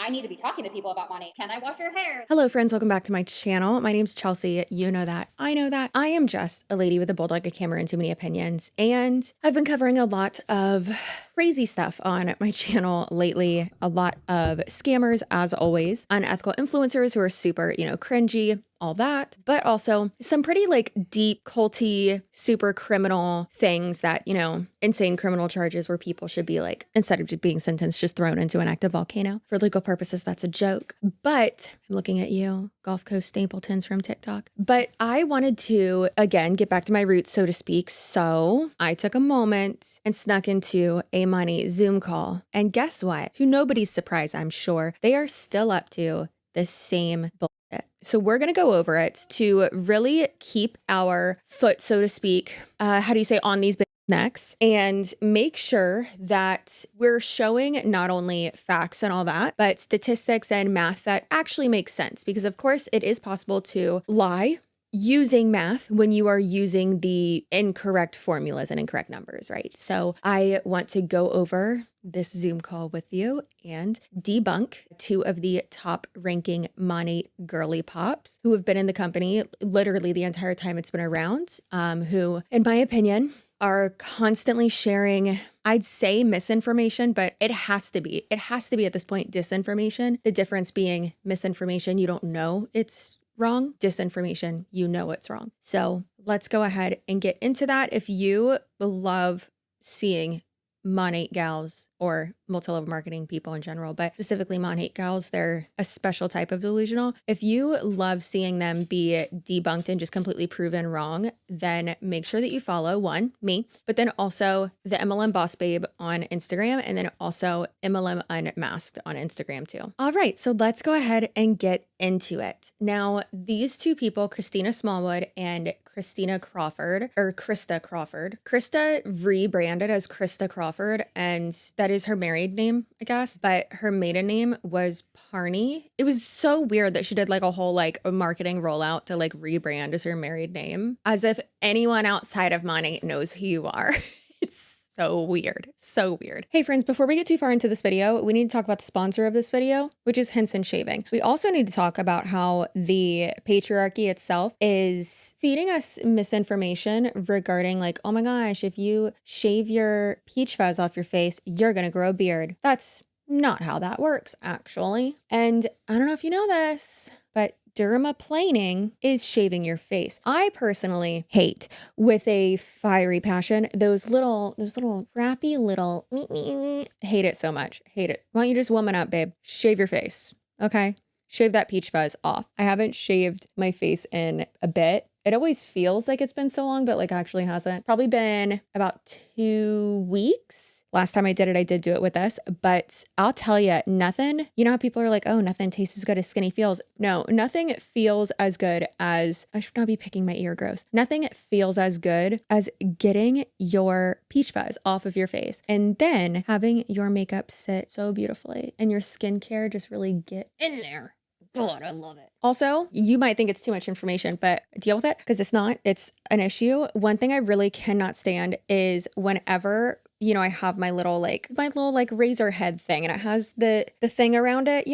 I need to be talking to people about money. Can I wash your hair? Hello friends, welcome back to my channel. My name's Chelsea. You know that. I know that. I am just a lady with a bulldog, a camera, and too many opinions. And I've been covering a lot of crazy stuff on my channel lately. A lot of scammers, as always, unethical influencers who are super, cringy, all that, but also some pretty deep, culty, super criminal things that, insane criminal charges where people should be instead of just being sentenced, just thrown into an active volcano. For legal purposes, that's a joke. But I'm looking at you, Gulf Coast Stapletons from TikTok. But I wanted to, again, get back to my roots, so to speak. So I took a moment and snuck into a money Zoom call. And guess what? To nobody's surprise, I'm sure, they are still up to the same bullshit. So we're going to go over it to really keep our foot, so to speak, on these necks, and make sure that we're showing not only facts and all that, but statistics and math that actually makes sense. Because of course it is possible to lie using math when you are using the incorrect formulas and incorrect numbers, right? So I want to go over this Zoom call with you and debunk two of the top ranking Monat girly pops who have been in the company literally the entire time it's been around, who, in my opinion, are constantly sharing, I'd say misinformation, but it has to be at this point disinformation. The difference being misinformation, you don't know it's wrong. Disinformation, you know it's wrong. So let's go ahead and get into that. If you love seeing Monat gals or multi-level marketing people in general, but specifically Monat gals, they're a special type of delusional. If you love seeing them be debunked and just completely proven wrong, then make sure that you follow me, but then also the MLM Boss Babe on Instagram, and then also MLM Unmasked on Instagram too. All right, so let's go ahead and get into it. Now, these two people, Christina Smallwood and Krista Crawford, Krista rebranded as Krista Crawford, and that is her married name, I guess, but her maiden name was Parney. It was so weird that she did a whole a marketing rollout to rebrand as her married name, as if anyone outside of Monat knows who you are. It's so weird. So weird. Hey friends, before we get too far into this video, we need to talk about the sponsor of this video, which is Henson Shaving. We also need to talk about how the patriarchy itself is feeding us misinformation regarding oh my gosh, if you shave your peach fuzz off your face, you're gonna grow a beard. That's not how that works, actually. And I don't know if you know this, but dermaplaning is shaving your face. I personally hate, with a fiery passion, those little crappy little hate it so much. Hate it. Why don't you just woman up, babe? Shave your face. Okay? Shave that peach fuzz off. I haven't shaved my face in a bit. It always feels like it's been so long, but actually hasn't. Probably been about 2 weeks. Last time I did it, I did do it with this, but I'll tell you, nothing, you know how people are like, oh, nothing tastes as good as skinny feels. No, nothing feels as good as, I should not be picking my ear, gross. Nothing feels as good as getting your peach fuzz off of your face and then having your makeup sit so beautifully and your skincare just really get in there. God, I love it. Also, you might think it's too much information, but deal with it because it's not. It's an issue. One thing I really cannot stand is whenever I have my little razor head thing and it has the thing around it,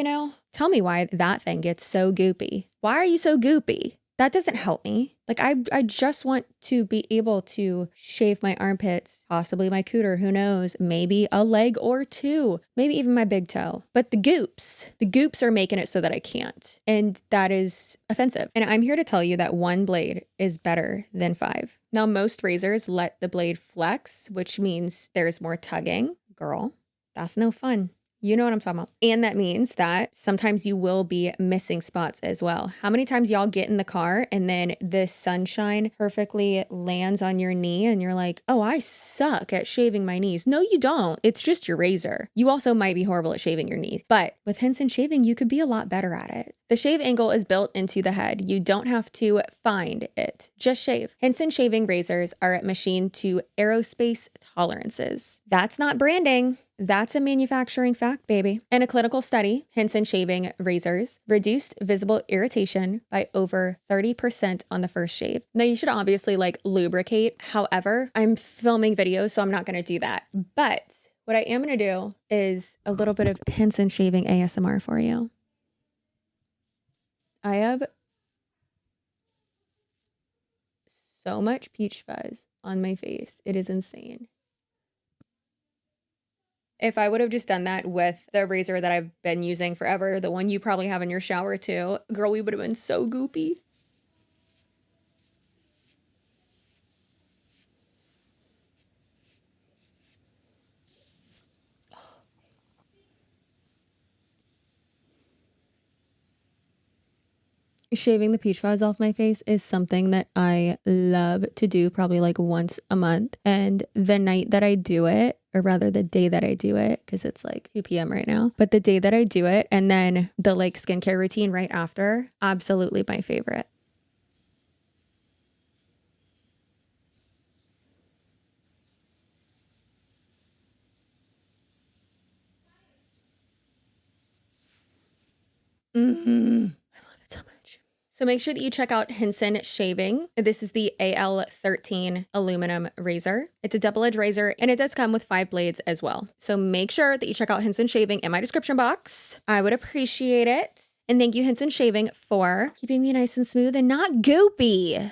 tell me why that thing gets so goopy. Why are you so goopy? That doesn't help me. I just want to be able to shave my armpits, possibly my cooter, who knows, maybe a leg or two, maybe even my big toe. But the goops are making it so that I can't. And that is offensive. And I'm here to tell you that one blade is better than 5. Now, most razors let the blade flex, which means there's more tugging. Girl, that's no fun. You know what I'm talking about. And that means that sometimes you will be missing spots as well. How many times y'all get in the car and then the sunshine perfectly lands on your knee and you're like, oh, I suck at shaving my knees. No, you don't. It's just your razor. You also might be horrible at shaving your knees. But with Henson Shaving, you could be a lot better at it. The shave angle is built into the head. You don't have to find it. Just shave. Henson Shaving razors are machined to aerospace tolerances. That's not branding. That's a manufacturing fact, baby. In a clinical study, Henson Shaving razors reduced visible irritation by over 30% on the first shave. Now, you should obviously lubricate. However, I'm filming videos, so I'm not going to do that. But What I am going to do is a little bit of Henson shaving ASMR for you. I have so much peach fuzz on my face. It is insane. If I would have just done that with the razor that I've been using forever, the one you probably have in your shower too, girl, we would have been so goopy. Shaving the peach fuzz off my face is something that I love to do probably like once a month. And the night that I do it, or rather the day that I do it, because it's like 2 p.m. right now, but the day that I do it and then the like skincare routine right after, absolutely my favorite. I love it so much. So make sure that you check out Henson Shaving. This is the AL13 aluminum razor. It's a double-edged razor and it does come with 5 blades as well. So make sure that you check out Henson Shaving in my description box. I would appreciate it. And thank you, Henson Shaving, for keeping me nice and smooth and not goopy.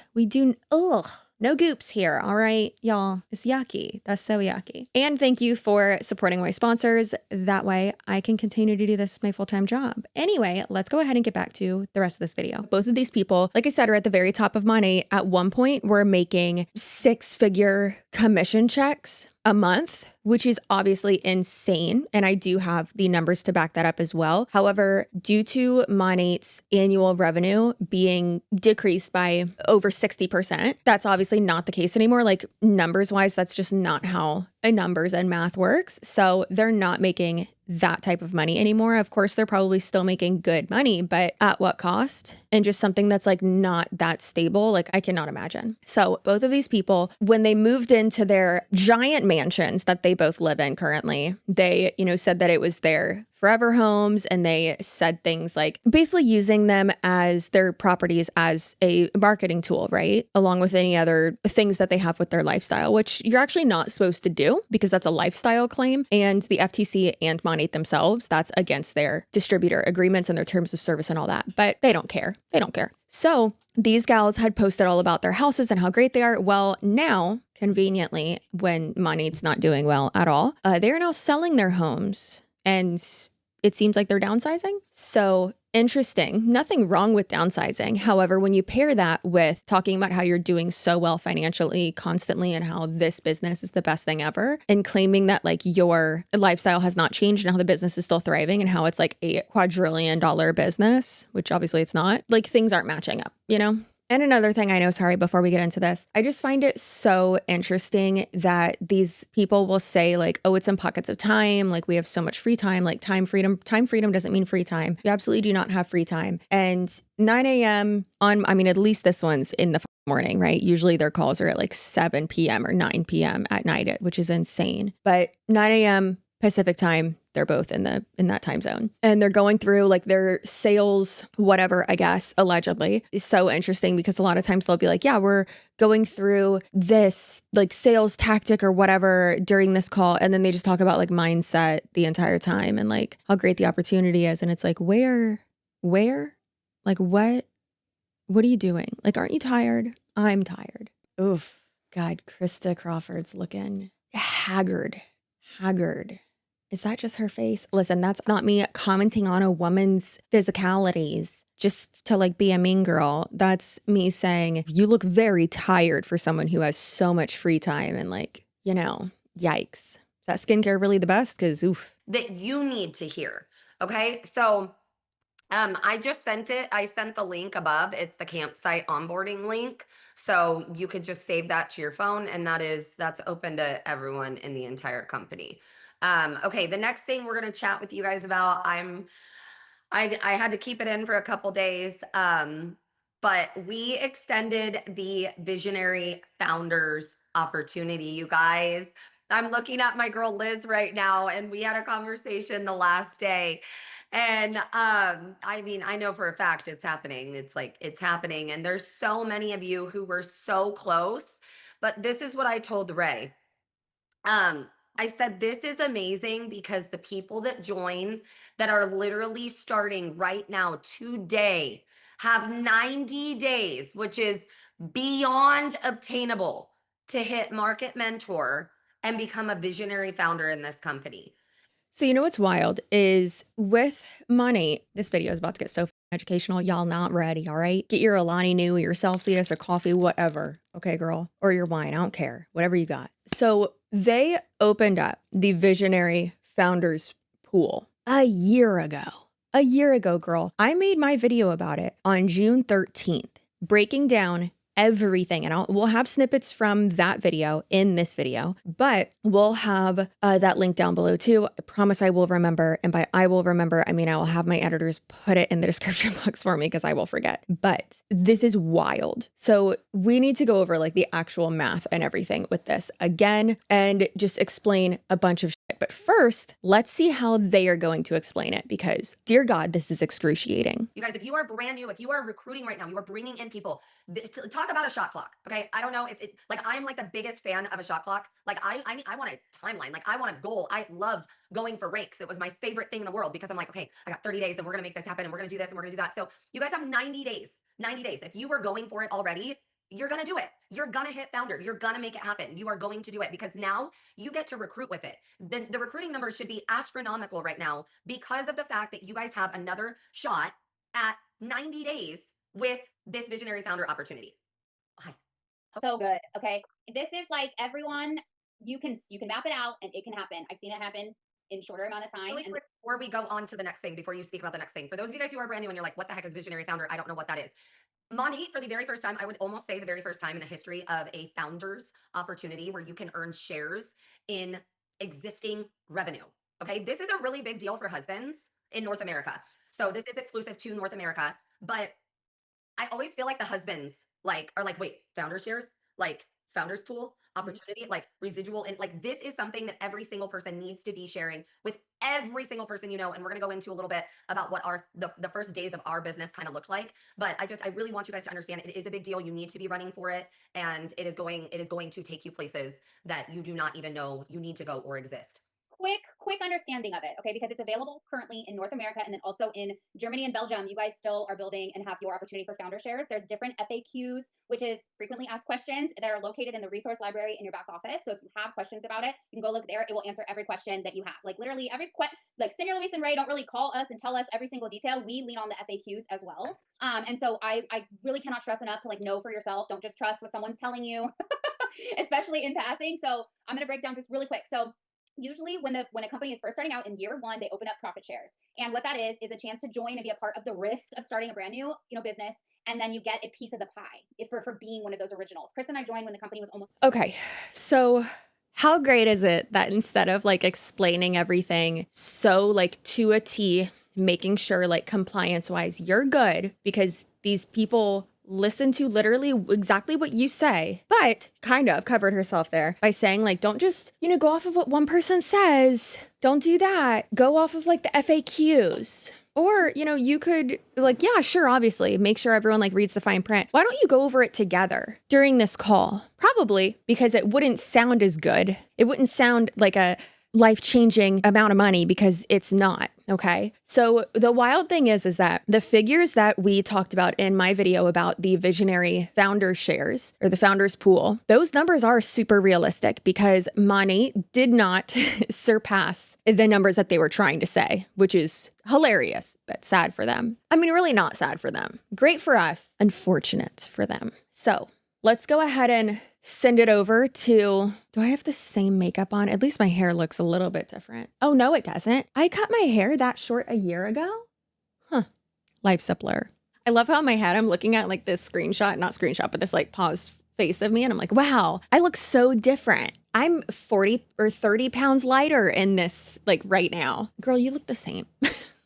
No goops here, all right, y'all? It's yucky. That's so yucky. And thank you for supporting my sponsors. That way I can continue to do this as my full-time job. Anyway, let's go ahead and get back to the rest of this video. Both of these people, like I said, are at the very top of money. At one point, we're making 6-figure commission checks a month, which is obviously insane. And I do have the numbers to back that up as well. However, due to Monat's annual revenue being decreased by over 60%, that's obviously not the case anymore. Like numbers wise, that's just not how a numbers and math works. So they're not making that type of money anymore. Of course, they're probably still making good money, but at what cost? And just something that's like not that stable, like I cannot imagine. So both of these people, when they moved into their giant mansions that they both live in currently, they, said that it was their forever homes, and they said things like basically using them as their properties as a marketing tool, right? Along with any other things that they have with their lifestyle, which you're actually not supposed to do because that's a lifestyle claim. And the FTC and Monat themselves, that's against their distributor agreements and their terms of service and all that. But they don't care. They don't care. So these gals had posted all about their houses and how great they are. Well, now, conveniently, when Monat's not doing well at all, they are now selling their homes. And it seems like they're downsizing. So interesting. Nothing wrong with downsizing. However, when you pair that with talking about how you're doing so well financially constantly and how this business is the best thing ever, and claiming that like your lifestyle has not changed and how the business is still thriving and how it's like a $250 business, which obviously it's not, like things aren't matching up, And another thing I know, sorry, before we get into this, I just find it so interesting that these people will say like, oh, it's in pockets of time. Like we have so much free time, like time freedom. Time freedom doesn't mean free time. You absolutely do not have free time. And 9 a.m. at least this one's in the morning, right? Usually their calls are at like 7 p.m. or 9 p.m. at night, which is insane. But 9 a.m. Pacific time, they're both in that time zone. And they're going through like their sales, whatever, I guess, allegedly. It's so interesting because a lot of times they'll be like, yeah, we're going through this like sales tactic or whatever during this call. And then they just talk about like mindset the entire time and like how great the opportunity is. And it's like, where? Like what are you doing? Like, aren't you tired? I'm tired. Oof. God, Krista Crawford's looking haggard. Is that just her face? Listen, that's not me commenting on a woman's physicalities just to like be a mean girl. That's me saying you look very tired for someone who has so much free time and like, yikes. Is that skincare really the best? Because oof. That you need to hear. Okay. So I just sent it. I sent the link above. It's the campsite onboarding link. So you could just save that to your phone. And that's open to everyone in the entire company. Okay. The next thing we're going to chat with you guys about, I had to keep it in for a couple days. But we extended the visionary founders opportunity, you guys. I'm looking at my girl Liz right now, and we had a conversation the last day. And I know for a fact it's happening. It's happening. And there's so many of you who were so close. But this is what I told Ray. I said, this is amazing because the people that join that are literally starting right now today have 90 days, which is beyond obtainable to hit market mentor and become a visionary founder in this company. So you know what's wild is with money, this video is about to get so educational. Y'all not ready, all right? Get your Alani Nu, your Celsius or coffee, whatever. Okay, girl. Or your wine, I don't care. Whatever you got. So they opened up the Visionary Founders Pool a year ago. A year ago, girl. I made my video about it on June 13th, breaking down everything. And we'll have snippets from that video in this video, but we'll have that link down below too. I promise I will remember. And by I will remember, I mean, I will have my editors put it in the description box for me because I will forget. But this is wild. So we need to go over like the actual math and everything with this again and just explain a bunch of shit. But first, let's see how they are going to explain it because dear God, this is excruciating. You guys, if you are brand new, if you are recruiting right now, you are bringing in people, talk about a shot clock. Okay. I don't know if it, like, I'm like the biggest fan of a shot clock. Like I want a timeline. Like I want a goal. I loved going for ranks. It was my favorite thing in the world because I'm like, okay, I got 30 days and we're going to make this happen and we're going to do this and we're going to do that. So you guys have 90 days, 90 days. If you were going for it already, you're going to do it. You're going to hit founder. You're going to make it happen. You are going to do it because now you get to recruit with it. The recruiting numbers should be astronomical right now because of the fact that you guys have another shot at 90 days with this visionary founder opportunity. Hi. So good. Okay. This is like everyone, you can map it out and it can happen. I've seen it happen in shorter amount of time. Really quick, before we go on to the next thing, before you speak about the next thing, for those of you guys who are brand new and you're like, what the heck is visionary founder? I don't know what that is. Monat, for the very first time, I would almost say the very first time in the history of a founder's opportunity where you can earn shares in existing revenue. Okay. This is a really big deal for husbands in North America. So this is exclusive to North America, but I always feel like the husbands are like, wait, founder shares, like founders pool opportunity, like residual. And like, this is something that every single person needs to be sharing with every single person, you know, and we're going to go into a little bit about what the first days of our business kind of looked like. But I really want you guys to understand it is a big deal. You need to be running for it. And it is going to take you places that you do not even know you need to go or exist. Quick understanding of it, okay? Because it's available currently in North America and then also in Germany and Belgium. You guys still are building and have your opportunity for founder shares. There's different FAQs, which is frequently asked questions that are located in the resource library in your back office. So if you have questions about it, you can go look there. It will answer every question that you have. Like literally like Cindy, Luis, and Ray don't really call us and tell us every single detail. We lean on the FAQs as well. And so I really cannot stress enough to like know for yourself. Don't just trust what someone's telling you, especially in passing. So I'm going to break down just really quick. So usually when a company is first starting out in year one, they open up profit shares. And what that is a chance to join and be a part of the risk of starting a brand new, business. And then you get a piece of the pie for being one of those originals. Chris and I joined when the company was almost. Okay. So how great is it that instead of like explaining everything so like to a T, making sure like compliance wise, you're good because these people listen to literally exactly what you say, but kind of covered herself there by saying like, don't just, go off of what one person says. Don't do that. Go off of like the FAQs. Or, you could like, yeah, sure, obviously make sure everyone like reads the fine print. Why don't you go over it together during this call? Probably because it wouldn't sound as good. It wouldn't sound like a life-changing amount of money because it's not. Okay. So the wild thing is that the figures that we talked about in my video about the visionary founder shares or the founders pool, those numbers are super realistic because money did not surpass the numbers that they were trying to say, which is hilarious, but sad for them. I mean, really not sad for them. Great for us. Unfortunate for them. So let's go ahead and send it over to, do I have the same makeup on? At least my hair looks a little bit different. Oh, no, it doesn't. I cut my hair that short a year ago? Huh. Life's a blur. I love how in my head I'm looking at like this not screenshot, but this like paused face of me. And I'm like, wow, I look so different. I'm 40 or 30 pounds lighter in this like right now. Girl, you look the same.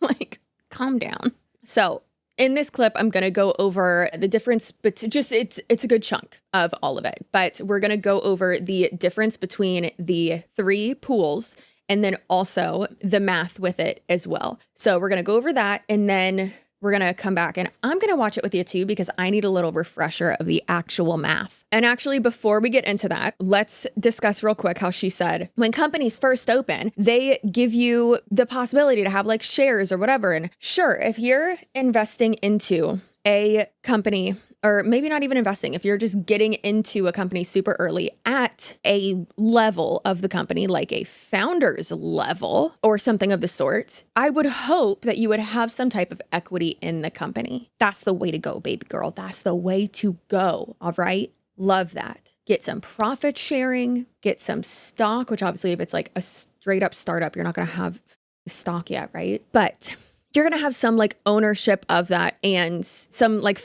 Like, calm down. So in this clip, I'm going to go over the difference, but it's a good chunk of all of it, but we're going to go over the difference between the three pools and then also the math with it as well. So we're going to go over that. And then we're going to come back and I'm going to watch it with you too, because I need a little refresher of the actual math. And actually, before we get into that, let's discuss real quick how she said when companies first open, they give you the possibility to have like shares or whatever. And sure, if you're investing into a company, or maybe not even investing, if you're just getting into a company super early at a level of the company, like a founder's level or something of the sort, I would hope that you would have some type of equity in the company. That's the way to go, baby girl. That's the way to go. All right. Love that. Get some profit sharing, get some stock, which obviously if it's like a straight up startup, you're not going to have stock yet, right? But you're going to have some like ownership of that and some like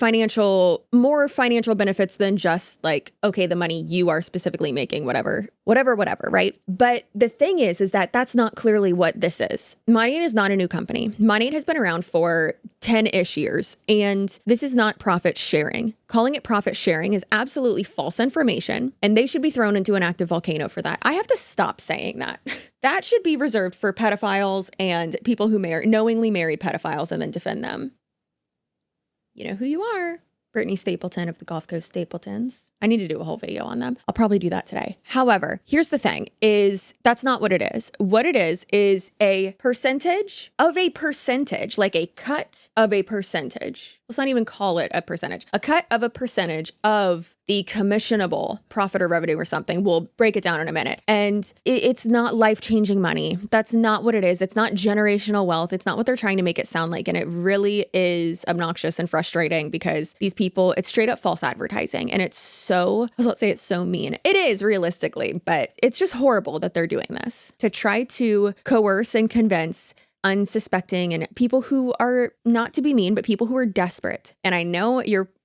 more financial benefits than just like, okay, the money you are specifically making, whatever, right? But the thing is that that's not clearly what this is. Monat is not a new company. Monat has been around for 10-ish years, and this is not profit sharing. Calling it profit sharing is absolutely false information, and they should be thrown into an active volcano for that. I have to stop saying that. That should be reserved for pedophiles and people who knowingly marry pedophiles and then defend them. You know who you are. Brittany Stapleton of the Gulf Coast Stapletons. I need to do a whole video on them. I'll probably do that today. However, here's the thing is that's not what it is. What it is a percentage of a percentage, like a cut of a percentage. Let's not even call it a percentage. A cut of a percentage of the commissionable profit or revenue or something. We'll break it down in a minute. And it's not life-changing money. That's not what it is. It's not generational wealth. It's not what they're trying to make it sound like. And it really is obnoxious and frustrating because these people, it's straight up false advertising. And it's so mean. It is realistically, but it's just horrible that they're doing this to try to coerce and convince unsuspecting and people who are not to be mean, but people who are desperate. And I know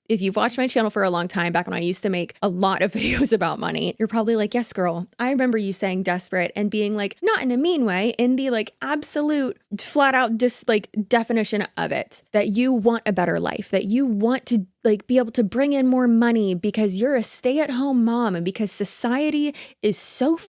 if you've watched my channel for a long time, back when I used to make a lot of videos about money, you're probably like, yes, girl, I remember you saying desperate and being like, not in a mean way, in the like absolute flat out just like definition of it, that you want a better life, that you want to like be able to bring in more money because you're a stay-at-home mom and because society is so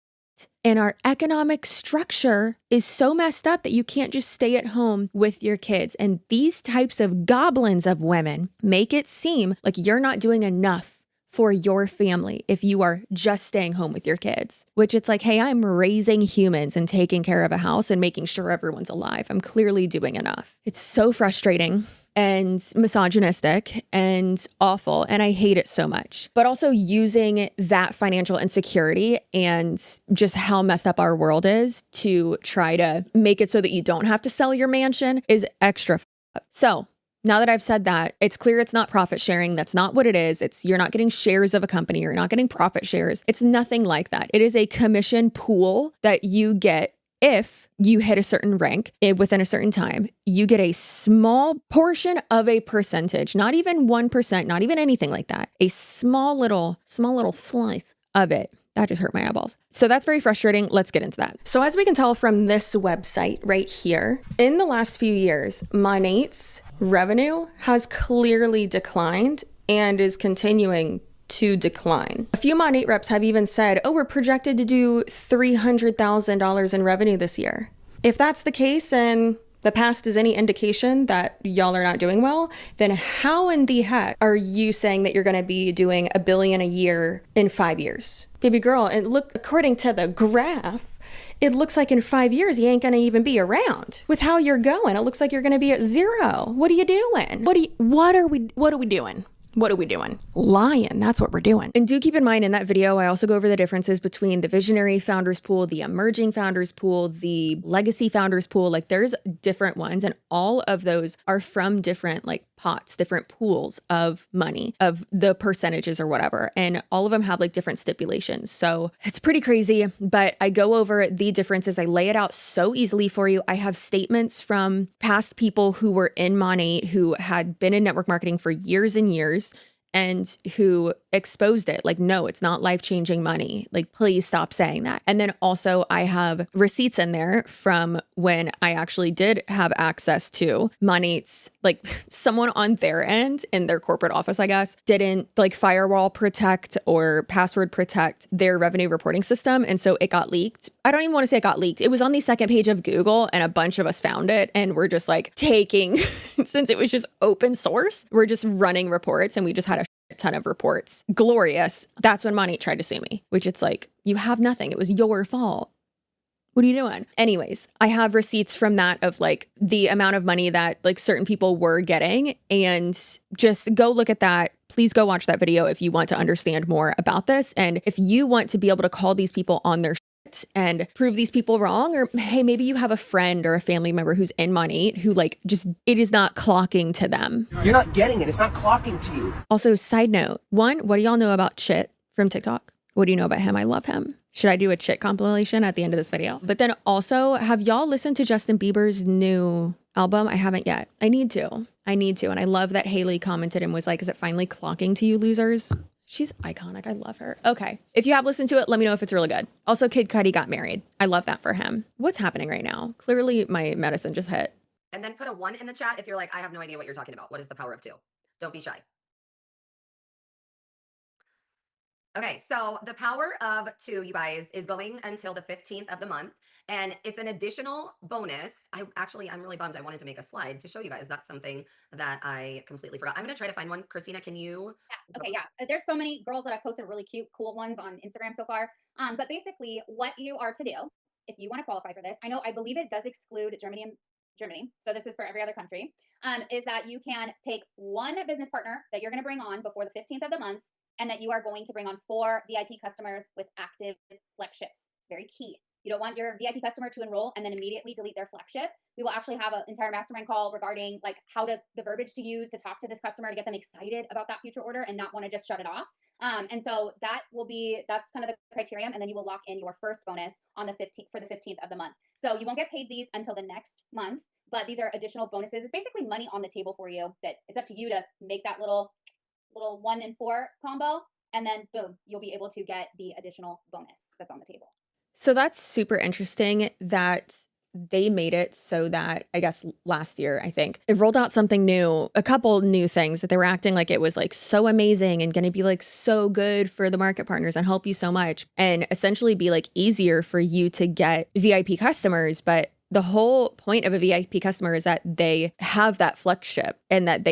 and our economic structure is so messed up that you can't just stay at home with your kids. And these types of goblins of women make it seem like you're not doing enough for your family if you are just staying home with your kids, which it's like, hey, I'm raising humans and taking care of a house and making sure everyone's alive. I'm clearly doing enough. It's so frustrating and misogynistic and awful. And I hate it so much. But also using that financial insecurity and just how messed up our world is to try to make it so that you don't have to sell your mansion is extra up. So now that I've said that, it's clear it's not profit sharing. That's not what it is. You're not getting shares of a company. You're not getting profit shares. It's nothing like that. It is a commission pool that you get if you hit a certain rank within a certain time. You get a small portion of a percentage, not even 1%, not even anything like that. A small little slice of it. That just hurt my eyeballs. So that's very frustrating. Let's get into that. So as we can tell from this website right here, in the last few years, Monat's revenue has clearly declined and is continuing to decline. A few Monat reps have even said, oh, we're projected to do $300,000 in revenue this year. If that's the case and the past is any indication that y'all are not doing well, then how in the heck are you saying that you're going to be doing $1 billion a year in 5 years? Baby girl, and look, according to the graph, it looks like in 5 years, you ain't going to even be around. With how you're going, it looks like you're going to be at zero. What are you doing? What are we doing? What are we doing? Lying. That's what we're doing. And do keep in mind in that video, I also go over the differences between the visionary founders pool, the emerging founders pool, the legacy founders pool. Like there's different ones, and all of those are from different like pots, different pools of money, of the percentages or whatever. And all of them have like different stipulations. So it's pretty crazy, but I go over the differences. I lay it out so easily for you. I have statements from past people who were in Monat who had been in network marketing for years and years and who exposed it. Like, no, it's not life-changing money. Like, please stop saying that. And then also I have receipts in there from when I actually did have access to Monat's, like someone on their end in their corporate office, I guess, didn't like firewall protect or password protect their revenue reporting system. And so it got leaked. I don't even want to say it got leaked. It was on the second page of Google and a bunch of us found it. And we're just like taking, since it was just open source, we're just running reports and we just had a ton of reports. Glorious. That's when Monat tried to sue me, which it's like, you have nothing. It was your fault. What are you doing? Anyways, I have receipts from that of like the amount of money that like certain people were getting, and just go look at that. Please go watch that video if you want to understand more about this. And if you want to be able to call these people on their shit and prove these people wrong, or hey, maybe you have a friend or a family member who's in Monat who like just, it is not clocking to them. You're not getting it. It's not clocking to you. Also, side note, one, what do y'all know about Chit from TikTok? What do you know about him? I love him. Should I do a Chit compilation at the end of this video? But then also, have y'all listened to Justin Bieber's new album? I haven't yet. I need to. And I love that Haley commented and was like, is it finally clocking to you losers? She's iconic. I love her. Okay. If you have listened to it, let me know if it's really good. Also, Kid Cudi got married. I love that for him. What's happening right now? Clearly my medicine just hit. And then put a 1 in the chat if you're like, I have no idea what you're talking about. What is the power of 2? Don't be shy. Okay, so the power of 2, you guys, is going until the 15th of the month, and it's an additional bonus. I'm really bummed. I wanted to make a slide to show you guys. That's something that I completely forgot. I'm going to try to find one. Christina, can you? Yeah. Okay. Yeah. There's so many girls that have posted really cute, cool ones on Instagram so far. But basically, what you are to do if you want to qualify for this, I believe it does exclude Germany. So this is for every other country. Is that you can take one business partner that you're going to bring on before the 15th of the month, and that you are going to bring on 4 VIP customers with active flex-ships. It's very key. You don't want your VIP customer to enroll and then immediately delete their flex-ship. We will actually have an entire mastermind call regarding like the verbiage to use to talk to this customer to get them excited about that future order and not want to just shut it off. And so that's kind of the criterion. And then you will lock in your first bonus on the 15th for the 15th of the month. So you won't get paid these until the next month, but these are additional bonuses. It's basically money on the table for you that it's up to you to make that little 1 and 4 combo, and then boom, you'll be able to get the additional bonus that's on the table. So that's super interesting that they made it so that, I guess last year, I think, it rolled out something new, a couple new things that they were acting like it was like so amazing and going to be like so good for the market partners and help you so much, and essentially be like easier for you to get VIP customers. But the whole point of a VIP customer is that they have that flex ship and that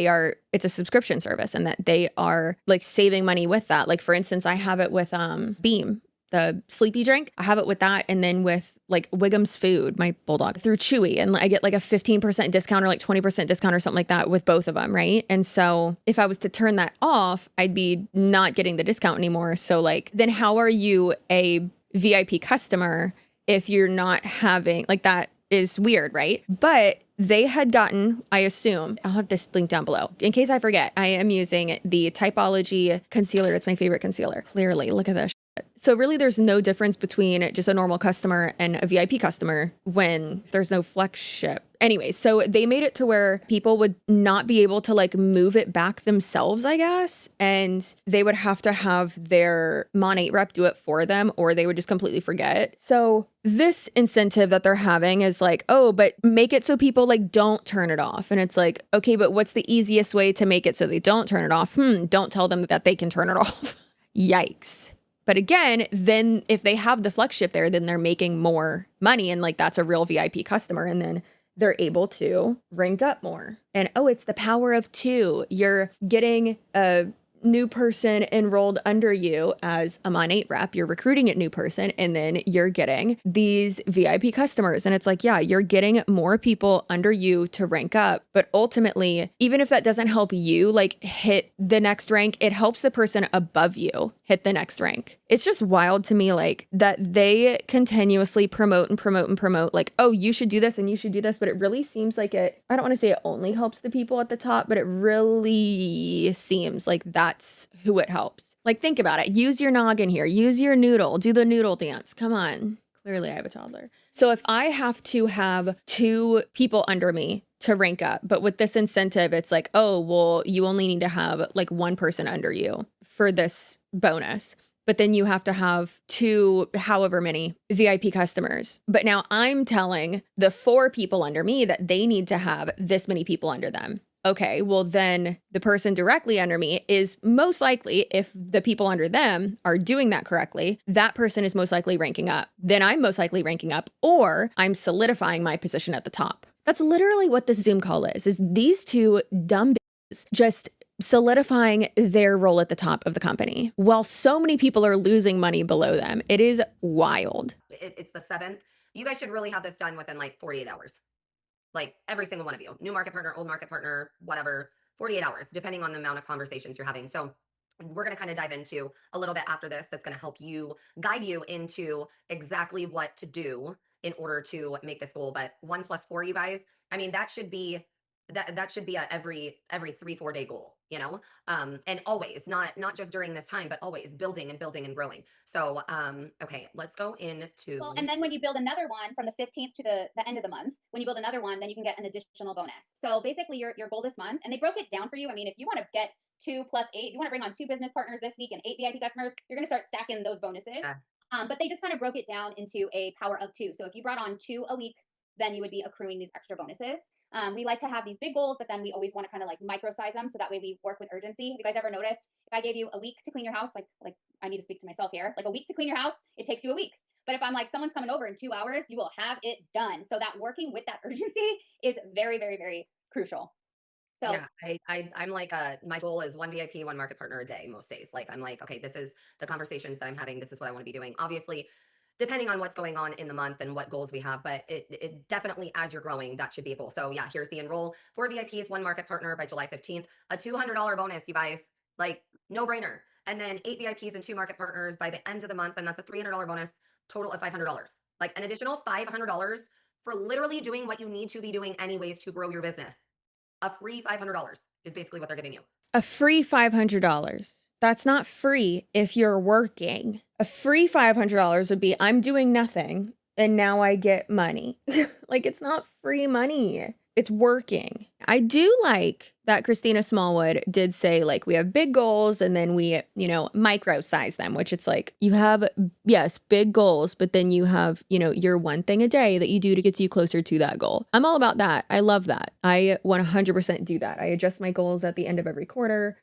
it's a subscription service and that they are like saving money with that. Like for instance, I have it with Beam, the sleepy drink. I have it with that. And then with like Wiggum's food, my bulldog, through Chewy. And I get like a 15% discount or like 20% discount or something like that with both of them. Right. And so if I was to turn that off, I'd be not getting the discount anymore. So like, then how are you a VIP customer if you're not having like that? Is weird, right? But they had gotten, I assume, I'll have this link down below. In case I forget, I am using the Typology concealer. It's my favorite concealer. Clearly, look at this. So really there's no difference between just a normal customer and a VIP customer when there's no flex ship. Anyway, so they made it to where people would not be able to like move it back themselves, I guess. And they would have to have their Monat rep do it for them, or they would just completely forget. So this incentive that they're having is like, oh, but make it so people like don't turn it off. And it's like, okay, but what's the easiest way to make it so they don't turn it off? Don't tell them that they can turn it off. Yikes. But again, then if they have the flex ship there, then they're making more money. And like, that's a real VIP customer. And then they're able to rank up more. And oh, it's the power of 2. You're getting a new person enrolled under you as a Monat rep. You're recruiting a new person, and then you're getting these VIP customers. And it's like, yeah, you're getting more people under you to rank up. But ultimately, even if that doesn't help you like hit the next rank, it helps the person above you hit the next rank. It's just wild to me, like that they continuously promote like, oh, you should do this and you should do this. But it really seems like I don't want to say it only helps the people at the top, but it really seems like that's who it helps. Like, think about it. Use your noggin here. Use your noodle. Do the noodle dance. Come on. Clearly, I have a toddler. So if I have to have 2 people under me to rank up. But with this incentive, it's like, oh, well, you only need to have like one person under you for this bonus. But then you have to have 2, however many VIP customers. But now I'm telling the 4 people under me that they need to have this many people under them. Okay, well, then the person directly under me is most likely, if the people under them are doing that correctly, that person is most likely ranking up. Then I'm most likely ranking up, or I'm solidifying my position at the top. That's literally what this Zoom call is these 2 dumb bitches just solidifying their role at the top of the company while so many people are losing money below them. It is wild. It's the 7th. You guys should really have this done within like 48 hours. Like every single one of you, new market partner, old market partner, whatever, 48 hours, depending on the amount of conversations you're having. So we're going to kind of dive into a little bit after this. That's going to help you guide you into exactly what to do in order to make this goal. But 1 + 4, you guys, I mean, that should be that should be a every 3-4 day goal, you know, and always, not just during this time, but always building and building and growing. So okay, let's go into Well, and then when you build another one from the 15th to the end of the month, when you build another one, then you can get an additional bonus. So basically your goal this month, and they broke it down for you. I mean, if you want to get 2 + 8, you want to bring on 2 business partners this week and 8 VIP customers, you're going to start stacking those bonuses. But they just kind of broke it down into a power of 2. So if you brought on 2 a week, then you would be accruing these extra bonuses. We like to have these big goals, but then we always want to kind of like micro-size them, so that way we work with urgency. Have you guys ever noticed, if I gave you a week to clean your house, like I need to speak to myself here, like a week to clean your house, it takes you a week. But if I'm like, someone's coming over in 2 hours, you will have it done. So that working with that urgency is very, very, very crucial. So yeah, I'm like, my goal is 1 VIP, 1 market partner a day most days. Like I'm like, okay, this is the conversations that I'm having. This is what I want to be doing. Obviously, depending on what's going on in the month and what goals we have, but it definitely, as you're growing, that should be a goal. So yeah, here's the enroll: 4 VIPs, 1 market partner by July 15th, a $200 bonus, you guys, like no brainer. And then 8 VIPs and 2 market partners by the end of the month. And that's a $300 bonus, total of $500, like an additional $500 for literally doing what you need to be doing anyways to grow your business. A free $500 is basically what they're giving you. A free $500. That's not free if you're working. A free $500 would be, I'm doing nothing and now I get money. Like, it's not free money. It's working. I do like that Christina Smallwood did say, like, we have big goals and then we, micro size them, which it's like you have, yes, big goals, but then you have, your one thing a day that you do to get you closer to that goal. I'm all about that. I love that. I 100% do that. I adjust my goals at the end of every quarter.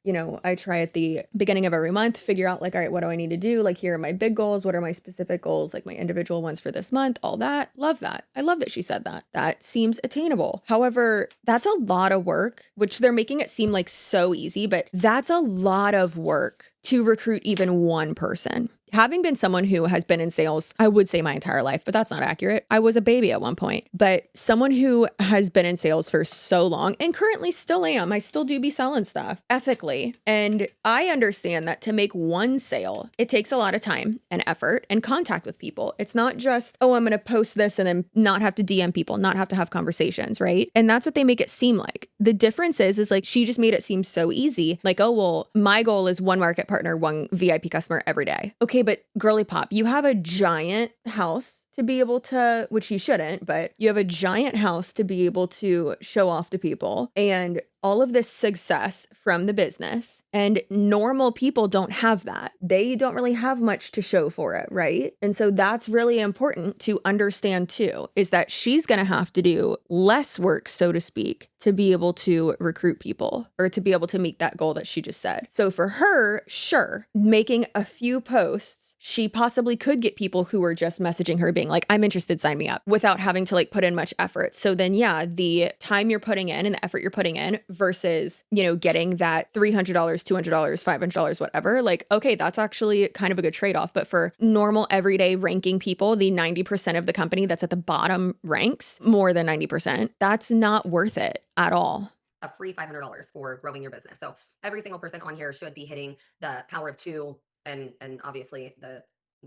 I try at the beginning of every month, figure out like, all right, what do I need to do? Like, here are my big goals. What are my specific goals? Like my individual ones for this month, all that. Love that. I love that she said that. That seems attainable. However, that's a lot of work, which they're making it seem like so easy, but that's a lot of work to recruit even one person. Having been someone who has been in sales, I would say my entire life, but that's not accurate. I was a baby at one point, but someone who has been in sales for so long and currently still am, I still do be selling stuff ethically. And I understand that to make one sale, it takes a lot of time and effort and contact with people. It's not just, oh, I'm going to post this and then not have to DM people, not have to have conversations, right? And that's what they make it seem like. The difference is like, she just made it seem so easy. Like, oh, well, my goal is 1 market partner, 1 VIP customer every day. Okay, but girly pop, you have a giant house to be able to, which you shouldn't, but you have a giant house to be able to show off to people and all of this success from the business. And normal people don't have that. They don't really have much to show for it, right? And so that's really important to understand too, is that she's going to have to do less work, so to speak, to be able to recruit people or to be able to meet that goal that she just said. So for her, sure, making a few posts, she possibly could get people who were just messaging her being like, I'm interested, sign me up, without having to like put in much effort. So then, yeah, the time you're putting in and the effort you're putting in versus, getting that $300, $200, $500, whatever, like, okay, that's actually kind of a good trade-off. But for normal everyday ranking people, the 90% of the company that's at the bottom ranks, more than 90%, that's not worth it at all. A free $500 for growing your business. So every single person on here should be hitting the power of 2 and obviously the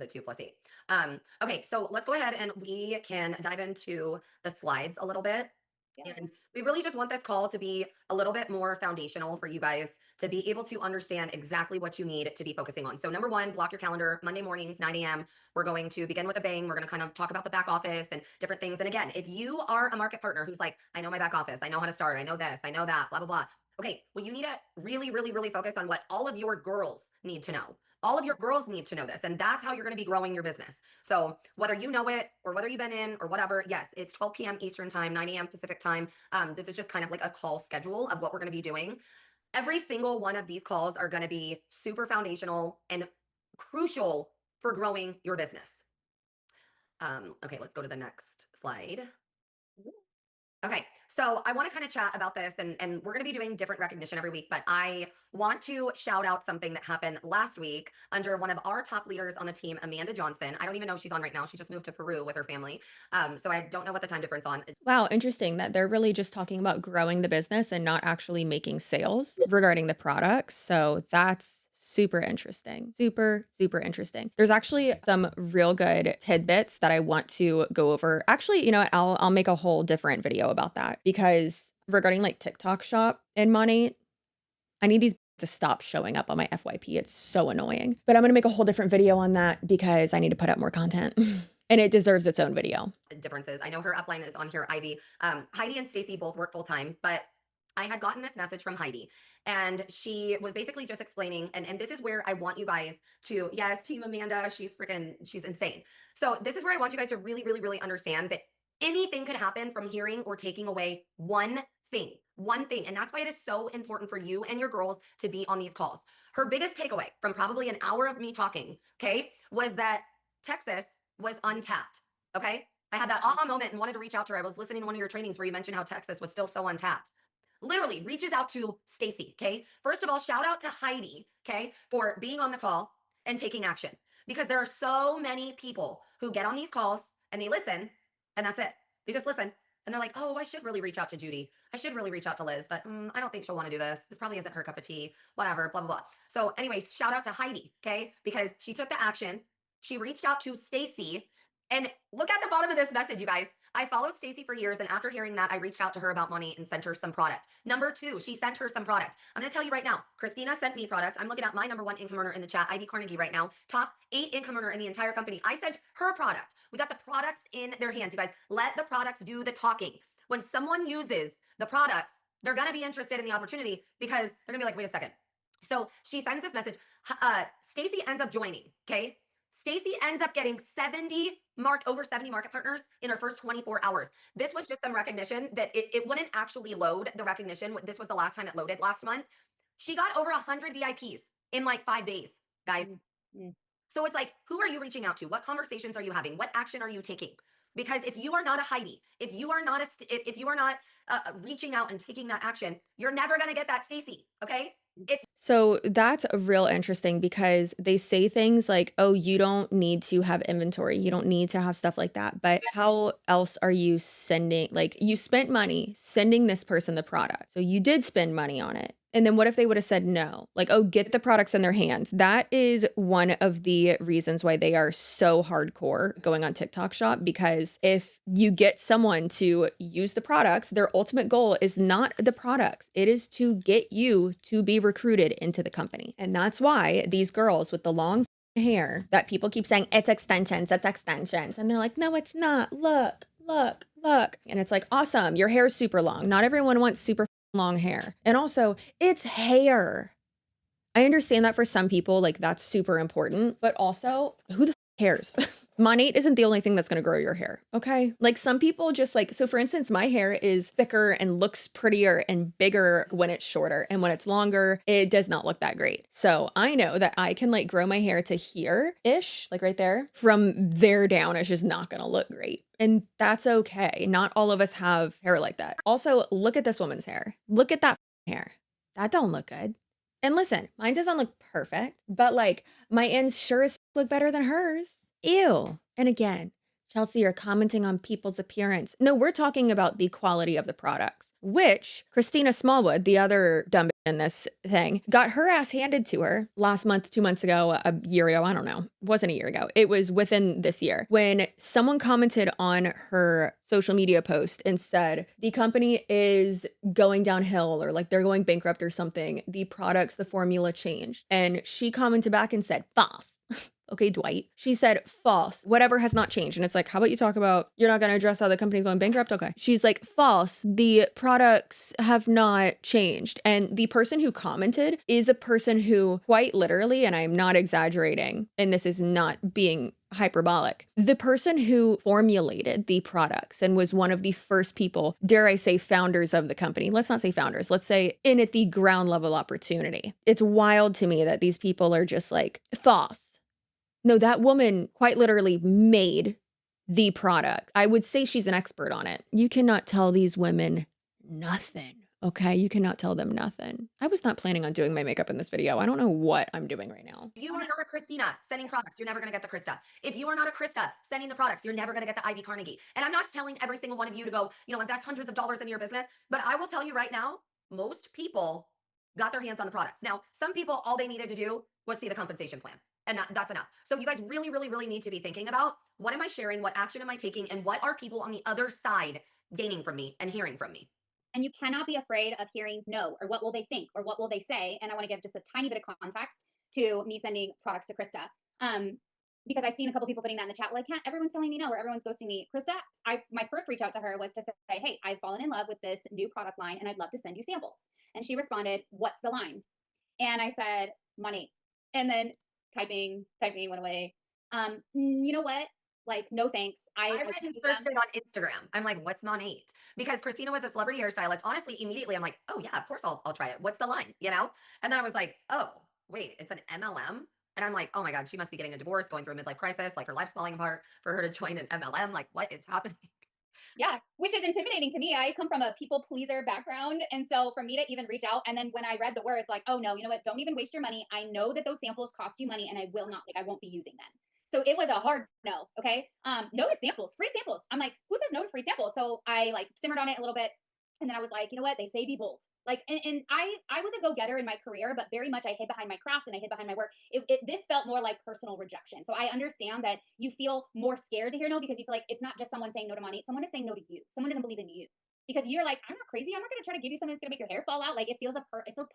2 + 8. Okay, so let's go ahead and we can dive into the slides a little bit. Yeah. And we really just want this call to be a little bit more foundational for you guys to be able to understand exactly what you need to be focusing on. So number one, block your calendar. Monday mornings, 9 a.m. We're going to begin with a bang. We're going to kind of talk about the back office and different things. And again, if you are a market partner who's like, I know my back office, I know how to start, I know this, I know that, blah, blah, blah. Okay, well, you need to really, really, really focus on what all of your girls need to know. All of your girls need to know this, and that's how you're going to be growing your business. So whether you know it or whether you've been in or whatever, yes, it's 12 p.m. Eastern time, 9 a.m. Pacific time. This is just kind of like a call schedule of what we're going to be doing. Every single one of these calls are going to be super foundational and crucial for growing your business. Okay, let's go to the next slide. Okay, so I want to kind of chat about this, and we're going to be doing different recognition every week, but I want to shout out something that happened last week under one of our top leaders on the team, Amanda Johnson. I don't even know if she's on right now. She just moved to Peru with her family. So I don't know what the time difference on. Wow, interesting that they're really just talking about growing the business and not actually making sales regarding the products. So that's super interesting. Super, super interesting. There's actually some real good tidbits that I want to go over. Actually, you know what? I'll make a whole different video about that, because regarding like TikTok shop and money, I need these to stop showing up on my FYP. It's so annoying. But I'm going to make a whole different video on that because I need to put up more content. And it deserves its own video. Differences. I know her upline is on here, Ivy. Heidi and Stacy both work full time, but I had gotten this message from Heidi, and she was basically just explaining, and this is where I want you guys to, yes, Team Amanda, she's insane. So this is where I want you guys to really, really, really understand that anything could happen from hearing or taking away one thing. And that's why it is so important for you and your girls to be on these calls. Her biggest takeaway from probably an hour of me talking, okay, was that Texas was untapped. Okay. I had that aha moment and wanted to reach out to her. I was listening to one of your trainings where you mentioned how Texas was still so untapped. Literally reaches out to Stacy. Okay. First of all, shout out to Heidi. Okay. For being on the call and taking action, because there are so many people who get on these calls and they listen and that's it. They just listen. And they're like, oh, I should really reach out to Judy. I should really reach out to Liz, but I don't think she'll want to do this. This probably isn't her cup of tea, whatever, blah, blah, blah. So anyways, shout out to Heidi. Okay. Because she took the action. She reached out to Stacy, and look at the bottom of this message, you guys. I followed Stacy for years, and after hearing that, I reached out to her about money and sent her some product. Number two, she sent her some product. I'm going to tell you right now, Christina sent me product. I'm looking at my number one income earner in the chat, Ivy Carnegie right now, top 8 income earner in the entire company. I sent her product. We got the products in their hands, you guys. Let the products do the talking. When someone uses the products, they're going to be interested in the opportunity because they're going to be like, wait a second. So she sends this message. Stacy ends up joining, okay? Stacy ends up getting over 70 market partners in her first 24 hours. This was just some recognition that it wouldn't actually load the recognition. This was the last time it loaded last month. She got over 100 VIPs in like 5 days, guys. Mm-hmm. So it's like, who are you reaching out to? What conversations are you having? What action are you taking? Because if you are not a Heidi, if you are not reaching out and taking that action, you're never going to get that Stacy. Okay. So that's real interesting, because they say things like, oh, you don't need to have inventory. You don't need to have stuff like that. But how else are you sending, like, you spent money sending this person the product. So you did spend money on it. And then what if they would have said no? Like, oh, get the products in their hands. That is one of the reasons why they are so hardcore going on TikTok Shop, because if you get someone to use the products, their ultimate goal is not the products. It is to get you to be recruited into the company. And that's why these girls with the long hair that people keep saying, it's extensions. And they're like, no, it's not. Look. And it's like, awesome. Your hair is super long. Not everyone wants super long hair. And also, it's hair. I understand that for some people, like, that's super important, but also, who the cares? Monat isn't the only thing that's going to grow your hair. Okay. Like, some people just like, so for instance, my hair is thicker and looks prettier and bigger when it's shorter. And when it's longer, it does not look that great. So I know that I can like grow my hair to here-ish, like right there. From there down, it's just not going to look great. And that's okay. Not all of us have hair like that. Also, look at this woman's hair. Look at that hair. That don't look good. And listen, mine doesn't look perfect, but like my ends sure as look better than hers. Ew. And again, Chelsea, you're commenting on people's appearance. No, we're talking about the quality of the products, which Christina Smallwood, the other dumb bitch in this thing, got her ass handed to her last month, 2 months ago, a year ago. I don't know. It wasn't a year ago. It was within this year when someone commented on her social media post and said, the company is going downhill or like they're going bankrupt or something. The products, the formula changed. And she commented back and said, false. Okay, Dwight. She said, false. Whatever has not changed. And it's like, how about you talk about, you're not going to address how the company's going bankrupt? Okay. She's like, false. The products have not changed. And the person who commented is a person who quite literally, and I'm not exaggerating, and this is not being hyperbolic, the person who formulated the products and was one of the first people, dare I say, founders of the company. Let's not say founders. Let's say in at the ground level opportunity. It's wild to me that these people are just like, false. No, that woman quite literally made the product. I would say she's an expert on it. You cannot tell these women nothing. Okay, you cannot tell them nothing. I was not planning on doing my makeup in this video. I don't know what I'm doing right now. If you are not a Christina sending products, you're never going to get the Krista. If you are not a Krista sending the products, you're never going to get the Ivy Carnegie. And I'm not telling every single one of you to go, invest hundreds of dollars into your business, but I will tell you right now, most people got their hands on the products. Now, some people, all they needed to do was see the compensation plan. And that's enough. So you guys really, really, really need to be thinking about, what am I sharing? What action am I taking? And what are people on the other side gaining from me and hearing from me? And you cannot be afraid of hearing no, or what will they think, or what will they say. And I want to give just a tiny bit of context to me sending products to Krista. Because I've seen a couple people putting that in the chat, like, everyone's telling me no, or everyone's ghosting me. Krista, my first reach out to her was to say, hey, I've fallen in love with this new product line and I'd love to send you samples. And she responded, what's the line? And I said, money. And then typing went away. You know what? Like, no thanks. I went and searched it on Instagram. I'm like, what's Monat? Because Christina was a celebrity hairstylist. Honestly, immediately I'm like, oh yeah, of course I'll try it. What's the line? And then I was like, oh wait, it's an MLM. And I'm like, oh my God, she must be getting a divorce, going through a midlife crisis, like her life's falling apart for her to join an MLM. Like, what is happening? Yeah, which is intimidating to me. I come from a people pleaser background. And so for me to even reach out, and then when I read the words, like, oh no, you know what? Don't even waste your money. I know that those samples cost you money and I won't be using them. So it was a hard no. Okay. No to samples, free samples. I'm like, who says no to free samples? So I like simmered on it a little bit. And then I was like, you know what? They say be bold. Like, and I was a go-getter in my career, but very much I hid behind my craft and I hid behind my work. This felt more like personal rejection. So I understand that you feel more scared to hear no, because you feel like it's not just someone saying no to money. It's someone is saying no to you. Someone doesn't believe in you. Because you're like, I'm not crazy. I'm not going to try to give you something that's going to make your hair fall out. Like, it feels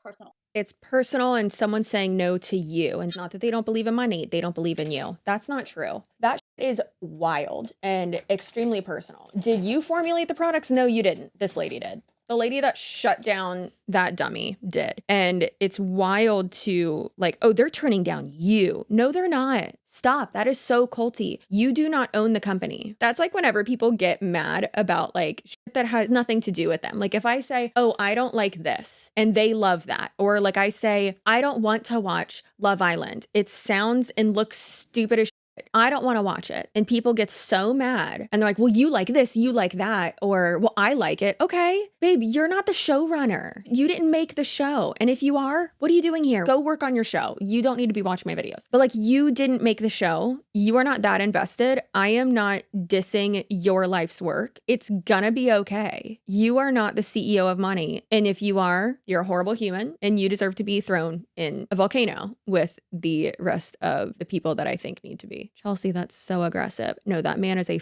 personal. It's personal, and someone saying no to you. And it's not that they don't believe in money. They don't believe in you. That's not true. That is wild and extremely personal. Did you formulate the products? No, you didn't. This lady did. The lady that shut down that dummy did. And it's wild to like, oh, they're turning down you. No, they're not. Stop. That is so culty. You do not own the company. That's like whenever people get mad about like shit that has nothing to do with them. Like if I say, oh, I don't like this, and they love that. Or like I say, I don't want to watch Love Island. It sounds and looks stupid as shit. I don't want to watch it. And people get so mad and they're like, well, you like this, you like that, or well, I like it. Okay, babe, you're not the showrunner. You didn't make the show. And if you are, what are you doing here? Go work on your show. You don't need to be watching my videos. But like, you didn't make the show. You are not that invested. I am not dissing your life's work. It's gonna be okay. You are not the CEO of money. And if you are, you're a horrible human and you deserve to be thrown in a volcano with the rest of the people that I think need to be. Chelsea, that's so aggressive. No, that man is a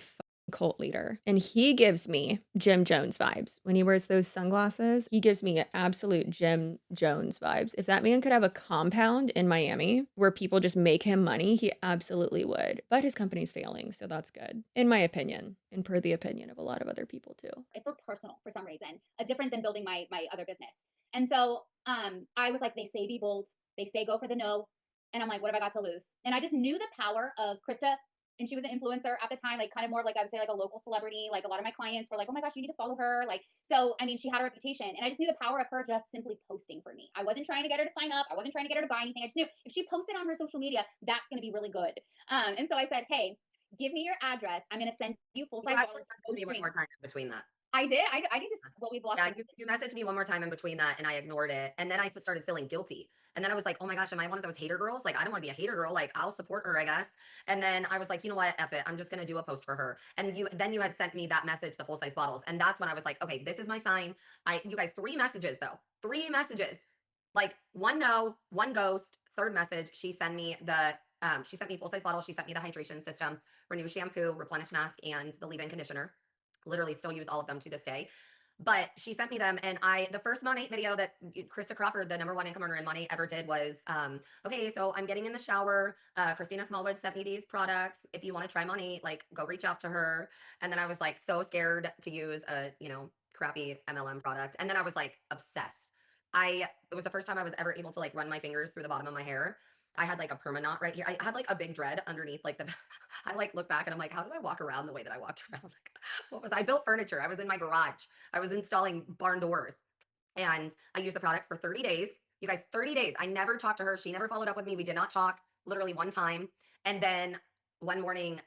cult leader. And he gives me Jim Jones vibes. When he wears those sunglasses, he gives me absolute Jim Jones vibes. If that man could have a compound in Miami where people just make him money, he absolutely would. But his company's failing, so that's good. In my opinion, and per the opinion of a lot of other people too. It feels personal for some reason, different than building my other business. And so I was like, they say be bold. They say go for the no. And I'm like, what have I got to lose? And I just knew the power of Krista. And she was an influencer at the time, like kind of more like, I would say like a local celebrity. Like a lot of my clients were like, oh my gosh, you need to follow her. Like, so, I mean, she had a reputation, and I just knew the power of her just simply posting for me. I wasn't trying to get her to sign up. I wasn't trying to get her to buy anything. I just knew if she posted on her social media, that's going to be really good. And so I said, hey, give me your address. I'm going to send you full size. One more time between that. I did. I did just, well, we've lost. Yeah, you messaged me one more time in between that and I ignored it. And then I started feeling guilty. And then I was like, oh my gosh, am I one of those hater girls? Like, I don't want to be a hater girl. Like, I'll support her, I guess. And then I was like, you know what? F it. I'm just going to do a post for her. And then you had sent me that message, the full size bottles. And that's when I was like, okay, this is my sign. You guys, 3 messages though, 3 messages, like 1 no, 1 ghost, 3rd message. She sent me full size bottles. She sent me the hydration system, Renew shampoo, replenish mask, and the leave-in conditioner. Literally still use all of them to this day. But she sent me them, and the first Monat video that Krista Crawford, the #1 income earner in Monat, ever did was, okay, so I'm getting in the shower. Christina Smallwood sent me these products. If you want to try Monat, like, go reach out to her. And then I was like so scared to use a, crappy MLM product. And then I was like obsessed. It was the first time I was ever able to like run my fingers through the bottom of my hair. I had like a permanent right here. I had like a big dread underneath like the, I like look back and I'm like, how did I walk around the way that I walked around? Like, I built furniture. I was in my garage. I was installing barn doors and I used the products for 30 days. You guys, 30 days. I never talked to her. She never followed up with me. We did not talk literally one time. And then one morning,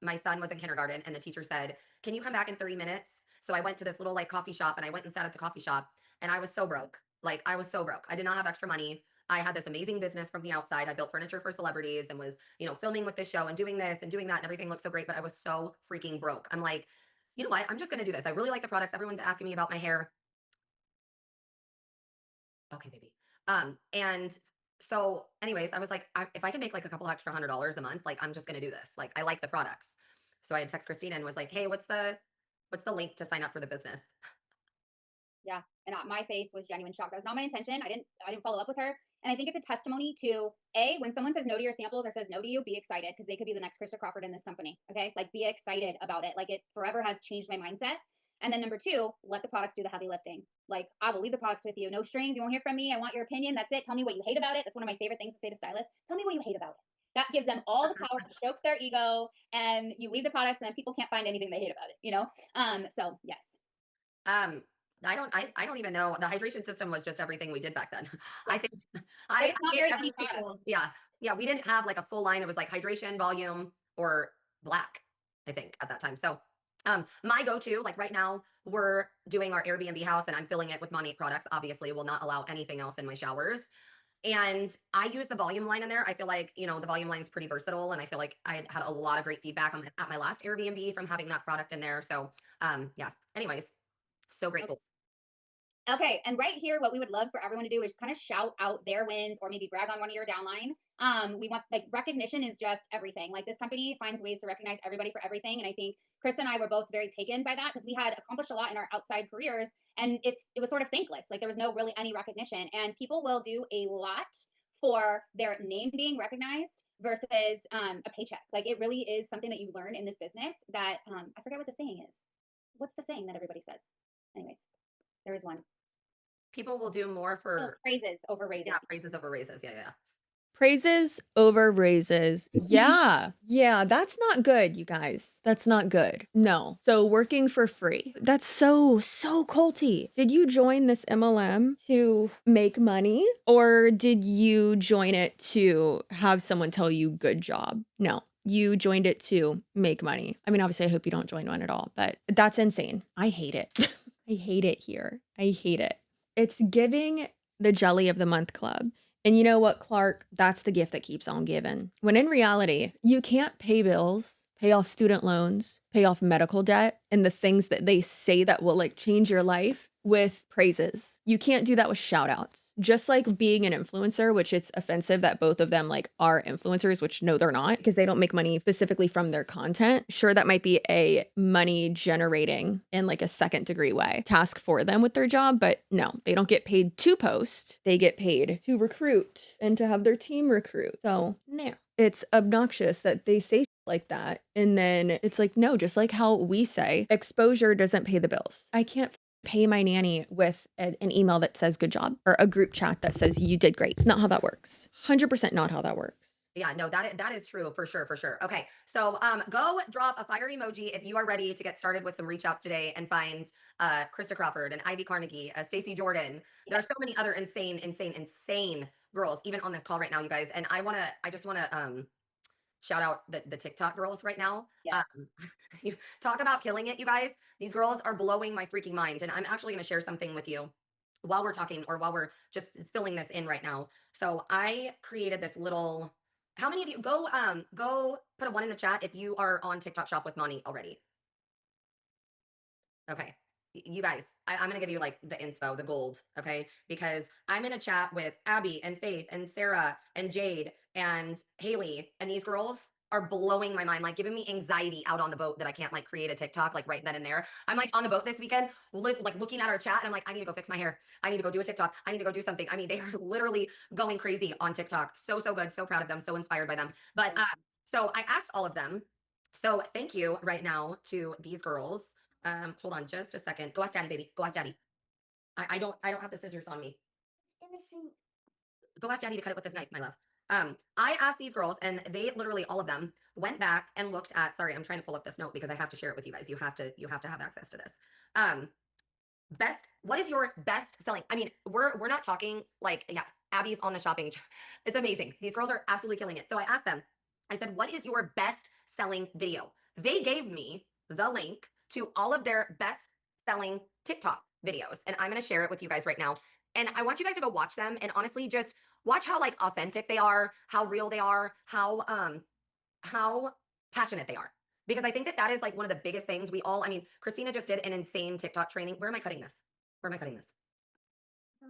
my son was in kindergarten and the teacher said, can you come back in 30 minutes? So I went to this little like coffee shop and I went and sat at the coffee shop and I was so broke. Like I was so broke. I did not have extra money. I had this amazing business from the outside. I built furniture for celebrities and was, filming with this show and doing this and doing that and everything looked so great, but I was so freaking broke. I'm like, you know what? I'm just going to do this. I really like the products. Everyone's asking me about my hair. Okay, baby. And so anyways, I was like, if I can make like a couple extra $100 a month, like I'm just going to do this. Like I like the products. So I had text Christina and was like, hey, what's the link to sign up for the business? Yeah. And my face was genuine shock. That was not my intention. I didn't follow up with her. And I think it's a testimony to when someone says no to your samples or says no to you, be excited because they could be the next Krista Crawford in this company. Okay. Like be excited about it. Like it forever has changed my mindset. And then number 2, let the products do the heavy lifting. Like I will leave the products with you. No strings. You won't hear from me. I want your opinion. That's it. Tell me what you hate about it. That's one of my favorite things to say to stylists. Tell me what you hate about it. That gives them all the power, strokes their ego, and you leave the products and then people can't find anything they hate about it, So yes. I don't even know. The hydration system was just everything we did back then. I think it's not very many products. Yeah. We didn't have like a full line. It was like hydration, volume, or black, I think at that time. So my go-to, like right now, we're doing our Airbnb house and I'm filling it with Monat products. Obviously, will not allow anything else in my showers. And I use the volume line in there. I feel like, the volume line is pretty versatile. And I feel like I had a lot of great feedback at my last Airbnb from having that product in there. So yeah, anyways, so grateful. Okay, and right here, what we would love for everyone to do is kind of shout out their wins or maybe brag on one of your downline. We want like recognition is just everything. Like this company finds ways to recognize everybody for everything, and I think Chris and I were both very taken by that because we had accomplished a lot in our outside careers, and it was sort of thankless. Like there was no really any recognition, and people will do a lot for their name being recognized versus a paycheck. Like it really is something that you learn in this business that I forget what the saying is. What's the saying that everybody says? Anyways, there is one. People will do more for praises over raises. Yeah, praises over raises. Yeah. Praises over raises. Yeah. Yeah, that's not good, you guys. That's not good. No. So working for free. That's so culty. Did you join this MLM to make money or did you join it to have someone tell you good job? No. You joined it to make money. I mean, obviously, I hope you don't join one at all, but that's insane. I hate it. I hate it here. I hate it. It's giving the Jelly of the Month Club. And you know what, Clark? That's the gift that keeps on giving. When in reality, you can't pay bills, pay off student loans, pay off medical debt, and the things that they say that will like change your life with praises. You can't do that with shout outs. Just like being an influencer, which it's offensive that both of them like are influencers, which no, they're not because they don't make money specifically from their content. Sure, that might be a money generating in like a second degree way task for them with their job, but no, they don't get paid to post. They get paid to recruit and to have their team recruit. So no, it's obnoxious that they say like that. And then it's like, no, just like how we say exposure doesn't pay the bills. I can't pay my nanny with an email that says good job or a group chat that says you did great. It's not how that works. 100% not how that works. Yeah, no, that is true for sure. Okay, so go drop a fire emoji if you are ready to get started with some reach outs today and find Krista Crawford and Ivy Carnegie, Stacey Jordan. There are so many other insane girls even on this call right now, you guys. And I just want to shout out the TikTok girls right now. Yes. You talk about killing it, you guys. These girls are blowing my freaking mind. And I'm actually going to share something with you while we're talking or while we're just filling this in right now. So I created this little, how many of you go put a 1 in the chat if you are on TikTok Shop with Monat already? Okay. You guys, I'm going to give you like the inspo, the gold. Okay. Because I'm in a chat with Abby and Faith and Sarah and Jade and Haley. And these girls are blowing my mind, like giving me anxiety out on the boat that I can't like create a TikTok like right then and there. I'm like on the boat this weekend, like looking at our chat and I'm like, I need to go fix my hair. I need to go do a TikTok. I need to go do something. I mean, they are literally going crazy on TikTok. So good. So proud of them. So inspired by them. But so I asked all of them. So thank you right now to these girls. Hold on just a second. Go ask daddy, baby. Go ask daddy. I don't have the scissors on me. Go ask daddy to cut it with this knife, my love. I asked these girls and they literally, all of them went back and looked at, sorry, I'm trying to pull up this note because I have to share it with you guys. You have to have access to this. What is your best selling? I mean, we're not talking like, yeah, Abby's on the shopping. It's amazing. These girls are absolutely killing it. So I asked them, I said, what is your best selling video? They gave me the link to all of their best selling TikTok videos. And I'm going to share it with you guys right now. And I want you guys to go watch them and honestly just watch how like authentic they are, how real they are, how passionate they are. Because I think that is like one of the biggest things we all, I mean, Christina just did an insane TikTok training. Where am I cutting this? Where am I cutting this? So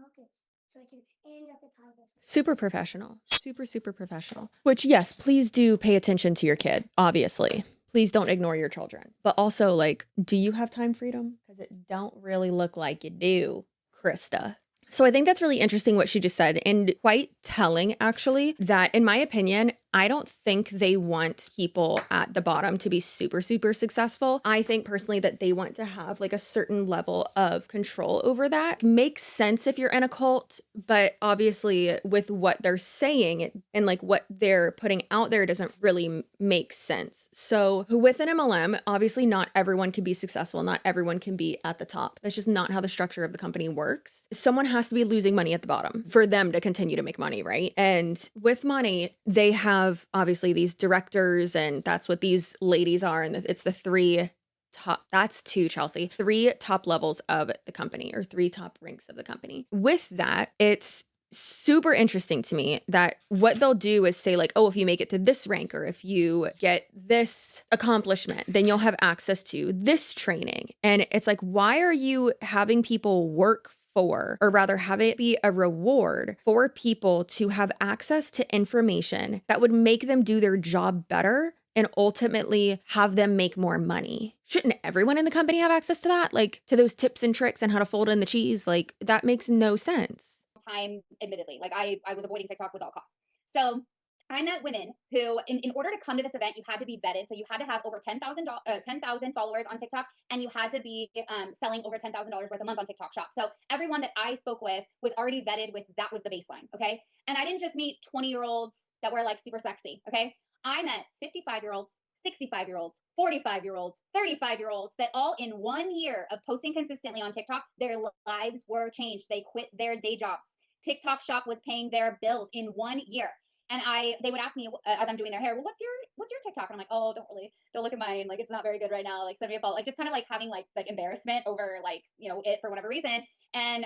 I can end up the this. Super professional. Super professional. Which, yes, please do pay attention to your kid, obviously. Please don't ignore your children. But also, like, do you have time freedom? Because it don't really look like you do, Krista. So I think that's really interesting what she just said, and quite telling, actually, that in my opinion, I don't think they want people at the bottom to be super successful. I think personally that they want to have like a certain level of control over that. Makes sense if you're in a cult, but obviously with what they're saying and like what they're putting out there doesn't really make sense. So with an MLM, obviously not everyone can be successful. Not everyone can be at the top. That's just not how the structure of the company works. Someone has to be losing money at the bottom for them to continue to make money, right? And with money, they have obviously these directors, and that's what these ladies are. And it's the three top, that's two, Chelsea, 3 top levels of the company, or 3 top ranks of the company. With that, it's super interesting to me that what they'll do is say like, oh, if you make it to this rank, or if you get this accomplishment, then you'll have access to this training. And it's like, why are you having people work for, or rather have it be a reward for people to have access to information that would make them do their job better and ultimately have them make more money? Shouldn't everyone in the company have access to that? Like to those tips and tricks and how to fold in the cheese? Like that makes no sense. Time, admittedly, like I was avoiding TikTok with all costs. So I met women who, in order to come to this event, you had to be vetted. So you had to have over 10,000 followers on TikTok, and you had to be selling over $10,000 worth a month on TikTok Shop. So everyone that I spoke with was already vetted with that was the baseline. Okay. And I didn't just meet 20-year-olds that were like super sexy. Okay. I met 55-year-olds, 65-year-olds, 45-year-olds, 35-year-olds that all in 1 year of posting consistently on TikTok, their lives were changed. They quit their day jobs. TikTok Shop was paying their bills in 1 year. And they would ask me as I'm doing their hair, well, what's your TikTok? And I'm like, oh, don't look at mine. Like, it's not very good right now. Like, send me a follow. Like, just kind of like having like embarrassment over like, it for whatever reason. And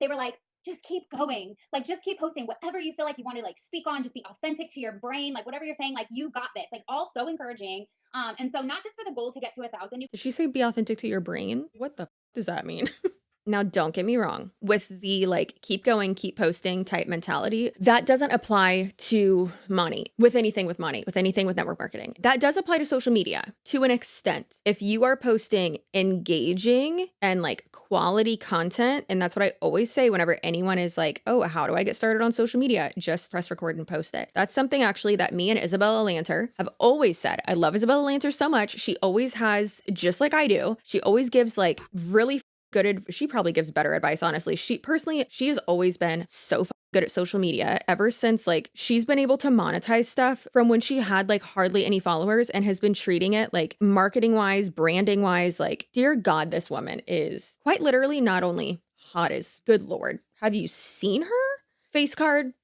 they were like, just keep going. Like, just keep posting whatever you feel like you want to like speak on. Just be authentic to your brain. Like, whatever you're saying, like, you got this. Like, all so encouraging. And so not just for the goal to get to 1,000. Did she say be authentic to your brain? What the does that mean? Now, don't get me wrong, with the like, keep going, keep posting type mentality, that doesn't apply to money, with anything with money, with anything with network marketing. That does apply to social media to an extent. If you are posting engaging and like quality content, and that's what I always say whenever anyone is like, oh, how do I get started on social media? Just press record and post it. That's something actually that me and Isabella Lanter have always said. I love Isabella Lanter so much. She always has, just like I do, she always gives like really good, she probably gives better advice, honestly. She has always been so good at social media ever since like she's been able to monetize stuff from when she had like hardly any followers, and has been treating it like marketing wise, branding wise, like dear God, this woman is quite literally not only hot as, good Lord, have you seen her face card?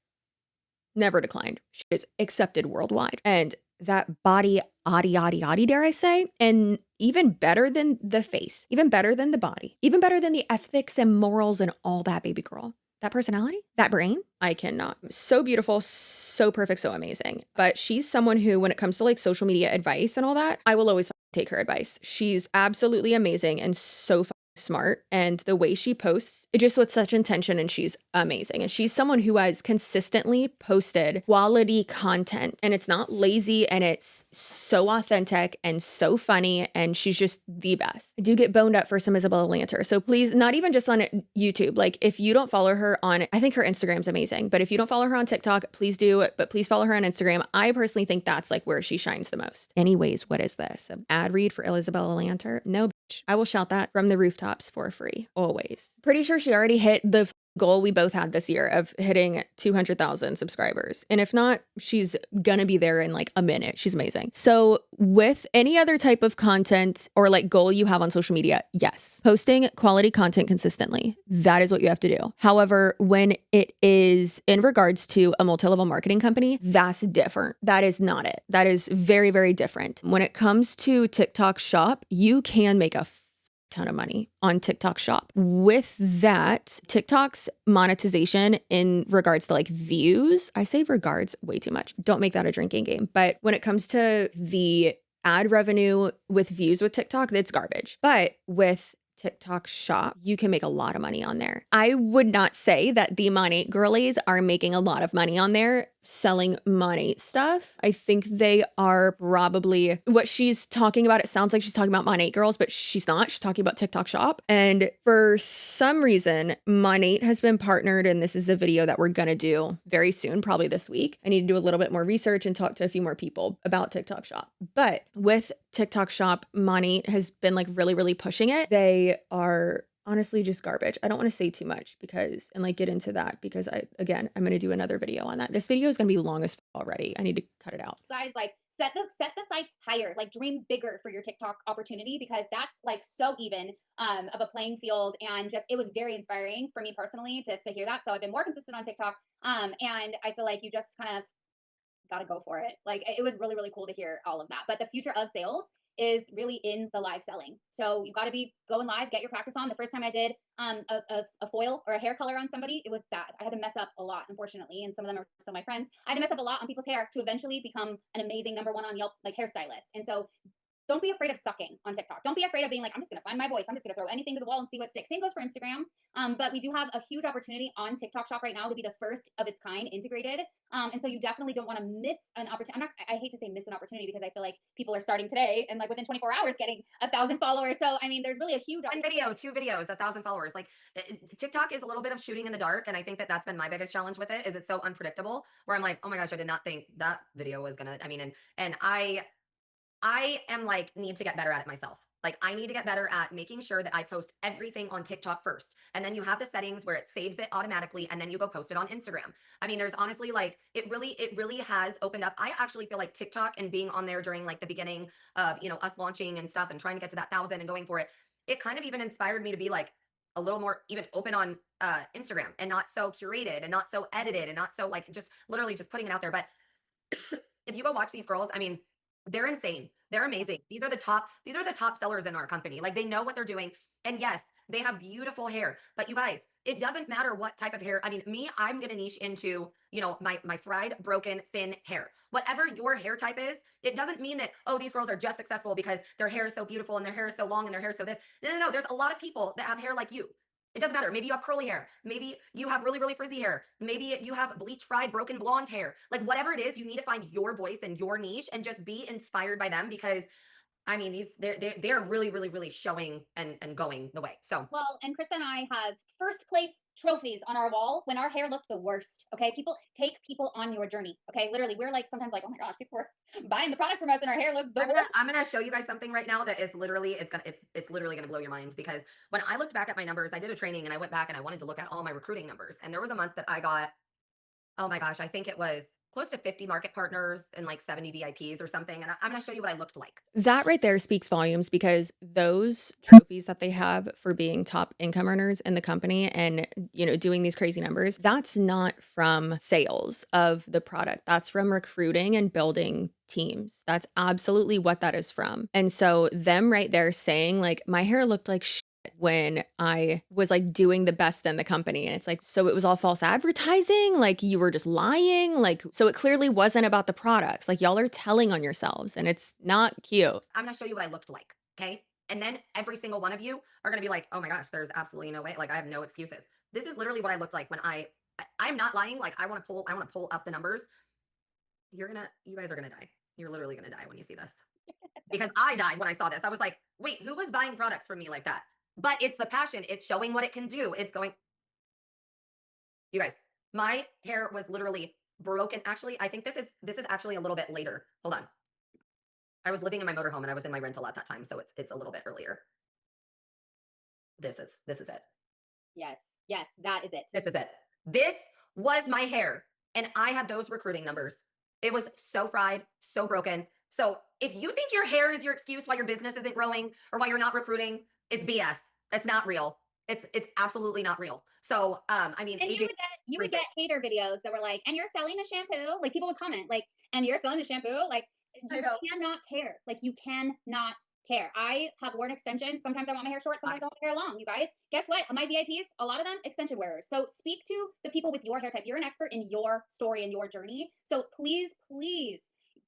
Never declined. She is accepted worldwide. And that body, dare I say, and even better than the face, even better than the body, even better than the ethics and morals and all that, baby girl. That personality, that brain, I cannot. So beautiful, so perfect, so amazing. But she's someone who, when it comes to like social media advice and all that, I will always take her advice. She's absolutely amazing and so smart, and the way she posts it just with such intention, and she's amazing. And she's someone who has consistently posted quality content, and it's not lazy, and it's so authentic and so funny, and she's just the best. I do get boned up for some Isabella Lanter, so please, not even just on YouTube, like if you don't follow her on, I think her Instagram's amazing, but if you don't follow her on TikTok, please do, but please follow her on Instagram. I personally think that's like where she shines the most. Anyways, what is this? An ad read for Isabella Lanter? No, bitch. I will shout that from the rooftops for free, always. Pretty sure she already hit the goal we both had this year of hitting 200,000 subscribers. And if not, she's gonna be there in like a minute. She's amazing. So with any other type of content or like goal you have on social media, yes, posting quality content consistently, that is what you have to do. However, when it is in regards to a multi-level marketing company, that's different. That is not it. That is very, very different. When it comes to TikTok Shop, you can make a ton of money on TikTok Shop. With that, TikTok's monetization in regards to like views, I say regards way too much. Don't make that a drinking game. But when it comes to the ad revenue with views with TikTok, that's garbage. But with TikTok Shop, you can make a lot of money on there. I would not say that the Monat girlies are making a lot of money on there selling Monat stuff. I think they are probably what she's talking about. It sounds like she's talking about Monat girls, but she's not. She's talking about TikTok Shop. And for some reason, Monat has been partnered, and this is a video that we're gonna do very soon, probably this week. I need to do a little bit more research and talk to a few more people about TikTok Shop. But with TikTok Shop, Monat has been like really, really pushing it. They are honestly just garbage. I don't want to say too much because, and like get into that because I'm going to do another video on that. This video is going to be long as already. I need to cut it out. Guys, like set the sights higher, like dream bigger for your TikTok opportunity, because that's like so even of a playing field. And just, it was very inspiring for me personally to hear that. So I've been more consistent on TikTok. And I feel like you just kind of got to go for it. Like it was really, really cool to hear all of that. But the future of sales is really in the live selling. So you got to be going live, get your practice on. The first time I did a foil or a hair color on somebody, it was bad. I had to mess up a lot, unfortunately, and some of them are still my friends. I had to mess up a lot on people's hair to eventually become an amazing #1 on Yelp like hairstylist. And so don't be afraid of sucking on TikTok. Don't be afraid of being like, I'm just going to find my voice. I'm just going to throw anything to the wall and see what sticks. Same goes for Instagram. But we do have a huge opportunity on TikTok Shop right now to be the first of its kind integrated. And so you definitely don't want to miss an opportunity. I hate to say miss an opportunity because I feel like people are starting today and like within 24 hours getting 1,000 followers. So, I mean, there's really a huge one video, 2 videos, 1,000 followers. Like TikTok is a little bit of shooting in the dark. And I think that that's been my biggest challenge with it, is it's so unpredictable, where I'm like, oh my gosh, I did not think that video was gonna, and I am like, need to get better at it myself. Like I need to get better at making sure that I post everything on TikTok first. And then you have the settings where it saves it automatically. And then you go post it on Instagram. I mean, there's honestly like, it really has opened up. I actually feel like TikTok and being on there during like the beginning of, us launching and stuff and trying to get to that 1,000 and going for it, it kind of even inspired me to be like a little more even open on Instagram, and not so curated and not so edited and not so like just literally just putting it out there. But if you go watch these girls, I mean, they're insane. They're amazing. These are the top sellers in our company. Like they know what they're doing. And yes, they have beautiful hair, but you guys, it doesn't matter what type of hair. I mean, I'm going to niche into, my fried, broken, thin hair. Whatever your hair type is, it doesn't mean that, oh, these girls are just successful because their hair is so beautiful and their hair is so long and their hair is so this. No. There's a lot of people that have hair like you. It doesn't matter. Maybe you have curly hair. Maybe you have really, really frizzy hair. Maybe you have bleach fried, broken blonde hair. Like whatever it is, you need to find your voice and your niche and just be inspired by them, because I mean, they're really, really, really showing and going the way. So well, and Krista and I have first place trophies on our wall when our hair looked the worst. Okay, take people on your journey. Okay, literally, we're like sometimes like, oh my gosh, people are buying the products from us and our hair looked the worst. I'm gonna show you guys something right now that is literally it's literally gonna blow your mind, because when I looked back at my numbers, I did a training and I went back and I wanted to look at all my recruiting numbers, and there was a month that I got, oh my gosh, I think it was close to 50 market partners and like 70 VIPs or something. And I'm going to show you what I looked like. That right there speaks volumes, because those trophies that they have for being top income earners in the company and, doing these crazy numbers, that's not from sales of the product. That's from recruiting and building teams. That's absolutely what that is from. And so them right there saying like, my hair looked like shit when I was like doing the best in the company. And it's like, so it was all false advertising? Like you were just lying? Like, so it clearly wasn't about the products. Like y'all are telling on yourselves and it's not cute. I'm going to show you what I looked like. Okay. And then every single one of you are going to be like, oh my gosh, there's absolutely no way. Like I have no excuses. This is literally what I looked like when I'm not lying. Like I want to pull up the numbers. You guys are going to die. You're literally going to die when you see this. Because I died when I saw this. I was like, wait, who was buying products from me like that? But it's the passion. It's showing what it can do. It's going, you guys, my hair was literally broken. Actually, I think this is actually a little bit later. Hold on. I was living in my motorhome and I was in my rental at that time. So it's a little bit earlier. This is it. Yes. Yes. That is it. This is it. This was my hair. And I had those recruiting numbers. It was so fried, so broken. So if you think your hair is your excuse why your business isn't growing or why you're not recruiting, it's BS. It's not real. It's absolutely not real. So I mean, and you would get hater videos that were like, and you're selling the shampoo. Like people would comment like, and you're selling the shampoo. Like you cannot care. Like you cannot care. I have worn extensions. Sometimes I want my hair short. Sometimes I want my hair long. You guys, guess what? My VIPs, a lot of them extension wearers. So speak to the people with your hair type. You're an expert in your story and your journey. So please, please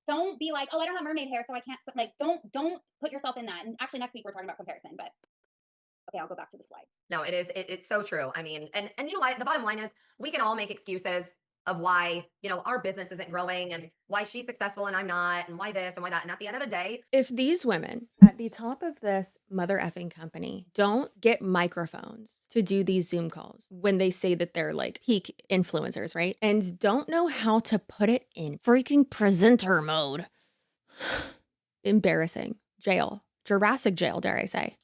don't be like, oh, I don't have mermaid hair, so I can't. Like, don't put yourself in that. And actually, next week we're talking about comparison. But okay, I'll go back to the slide. No, it is. It's so true. I mean, and you know what? The bottom line is we can all make excuses of why, our business isn't growing and why she's successful and I'm not, and why this and why that. And at the end of the day, if these women at the top of this mother effing company don't get microphones to do these Zoom calls when they say that they're like peak influencers, right? And don't know how to put it in freaking presenter mode. Embarrassing. Jail. Jurassic jail, dare I say.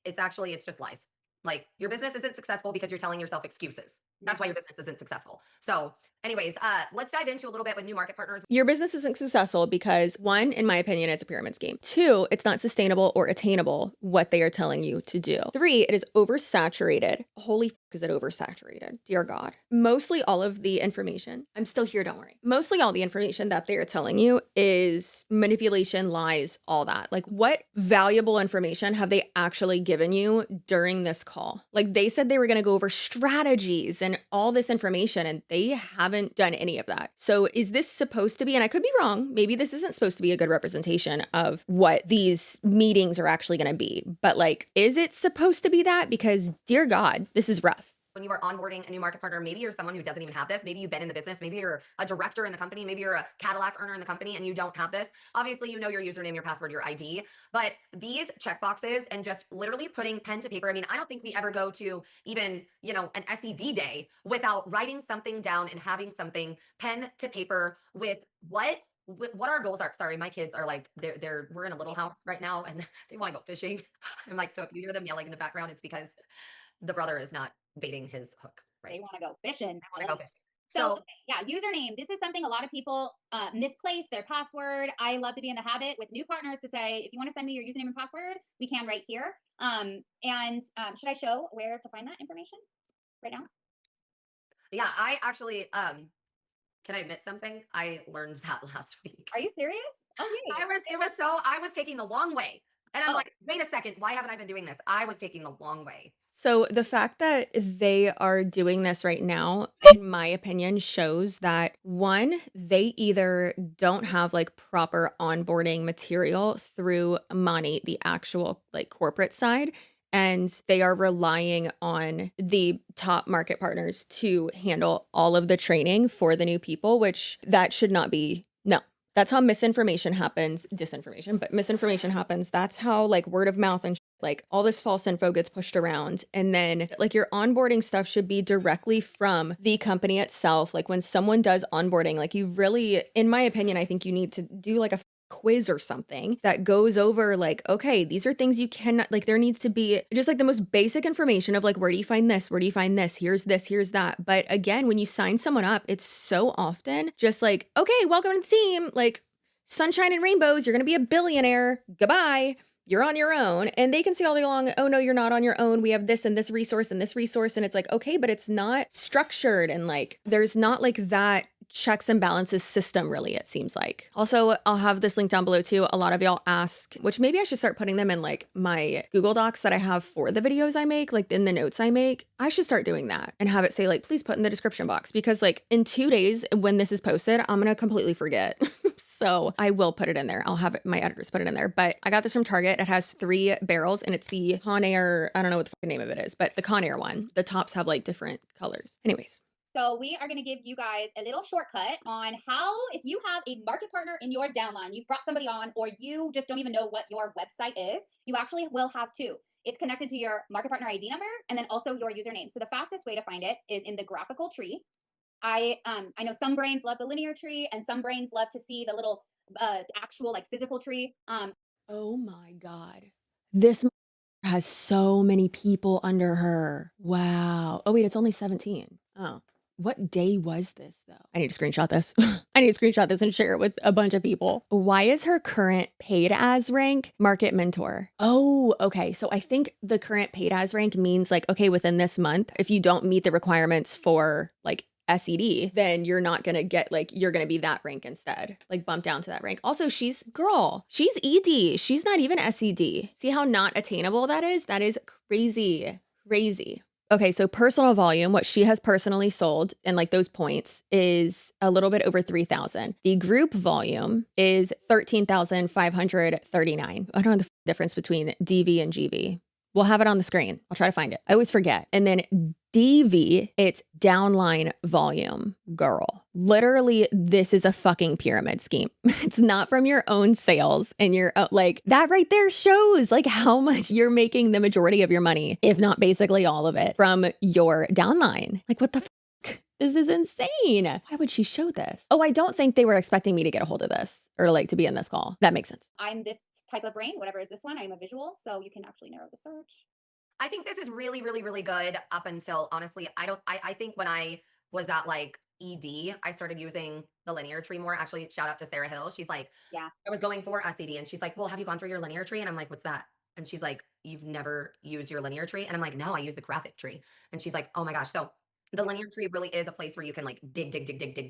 it's just lies. Like your business isn't successful because you're telling yourself excuses. That's why your business isn't successful. So anyways, let's dive into a little bit with new market partners. Your business isn't successful because one, in my opinion, it's a pyramid scheme. Two, it's not sustainable or attainable what they are telling you to do. Three, it is oversaturated. Holy f***, is it oversaturated? Dear God. Mostly all of the information, I'm still here, don't worry. Mostly all the information that they are telling you is manipulation, lies, all that. Like what valuable information have they actually given you during this call? Like they said they were going to go over strategies and all this information and they haven't done any of that. So is this supposed to be, and I could be wrong, maybe this isn't supposed to be a good representation of what these meetings are actually going to be, but like, is it supposed to be that? Because dear God, this is rough. When you are onboarding a new market partner, maybe you're someone who doesn't even have this. Maybe you've been in the business. Maybe you're a director in the company. Maybe you're a Cadillac earner in the company and you don't have this. Obviously, you know your username, your password, your ID. But these checkboxes and just literally putting pen to paper. I mean, I don't think we ever go to even, an SED day without writing something down and having something pen to paper with what our goals are. Sorry, my kids are like, we're in a little house right now and they want to go fishing. I'm like, so if you hear them yelling in the background, it's because the brother is not baiting his hook. Right? They want to go fishing. They want to go fishing. So okay, yeah, username. This is something a lot of people misplace their password. I love to be in the habit with new partners to say, if you want to send me your username and password, we can right here. Should I show where to find that information right now? Yeah, I actually, can I admit something? I learned that last week. Are you serious? Oh, yeah. I was taking the long way. And I'm like, wait a second, why haven't I been doing this? I was taking the long way. So the fact that they are doing this right now, in my opinion, shows that one, they either don't have like proper onboarding material through money, the actual like corporate side, and they are relying on the top market partners to handle all of the training for the new people, which that should not be. No. That's how misinformation happens, disinformation, but misinformation happens. That's how like word of mouth and like all this false info gets pushed around. And then like your onboarding stuff should be directly from the company itself. Like when someone does onboarding, like you really, in my opinion, I think you need to do like a quiz or something that goes over like, okay, these are things you cannot, like there needs to be just like the most basic information of like, where do you find this? Where do you find this? Here's this, here's that. But again, when you sign someone up, it's so often just like, okay, welcome to the team. Like sunshine and rainbows. You're going to be a billionaire. Goodbye. You're on your own. And they can say all day long, oh no, you're not on your own. We have this and this resource and this resource. And it's like, okay, but it's not structured. And like, there's not like that checks and balances system, really, it seems like. Also, I'll have this link down below too. A lot of y'all ask, which maybe I should start putting them in like my Google Docs that I have for the videos I make, like in the notes I make. I should start doing that and have it say like, please put in the description box, because like in 2 days when this is posted, I'm gonna completely forget. So I will put it in there. I'll have my editors put it in there. But I got this from Target. It has 3 barrels and it's the Conair. I don't know what the fucking name of it is, but the Conair one. The tops have like different colors. Anyways. So we are going to give you guys a little shortcut on how, if you have a market partner in your downline, you've brought somebody on, or you just don't even know what your website is, you actually will have 2. It's connected to your market partner ID number and then also your username. So the fastest way to find it is in the graphical tree. I know some brains love the linear tree and some brains love to see the little actual like physical tree. Oh my God. This has so many people under her. Wow. Oh, wait, it's only 17. Oh, what day was this though? I need to screenshot this. I need to screenshot this and share it with a bunch of people. Why is her current paid as rank market mentor? Oh, okay. So I think the current paid as rank means like, okay, within this month, if you don't meet the requirements for like SED, then you're not gonna get like, you're gonna be that rank instead, like bump down to that rank. Also, she's ED. She's not even SED. See how not attainable that is? That is crazy, crazy. Okay, so personal volume, what she has personally sold and like those points is a little bit over 3,000. The group volume is 13,539. I don't know the difference between DV and GV. We'll have it on the screen. I'll try to find it. I always forget. And then DV, it's downline volume. Girl, literally, this is a fucking pyramid scheme. It's not from your own sales and your like that right there shows like how much you're making the majority of your money, if not basically all of it, from your downline. Like what the fuck? This is insane. Why would she show this? Oh, I don't think they were expecting me to get a hold of this or like to be in this call. That makes sense. I'm this type of brain, whatever is this one. I'm a visual, so you can actually narrow the search. I think this is really, really, really good up until honestly, I think when I was at like ED, I started using the linear tree more. Actually, shout out to Sarah Hill. She's like, Yeah. I was going for SED and she's like, well, have you gone through your linear tree? And I'm like, what's that? And she's like, you've never used your linear tree? And I'm like, no, I use the graphic tree. And she's like, oh my gosh. So the linear tree really is a place where you can like dig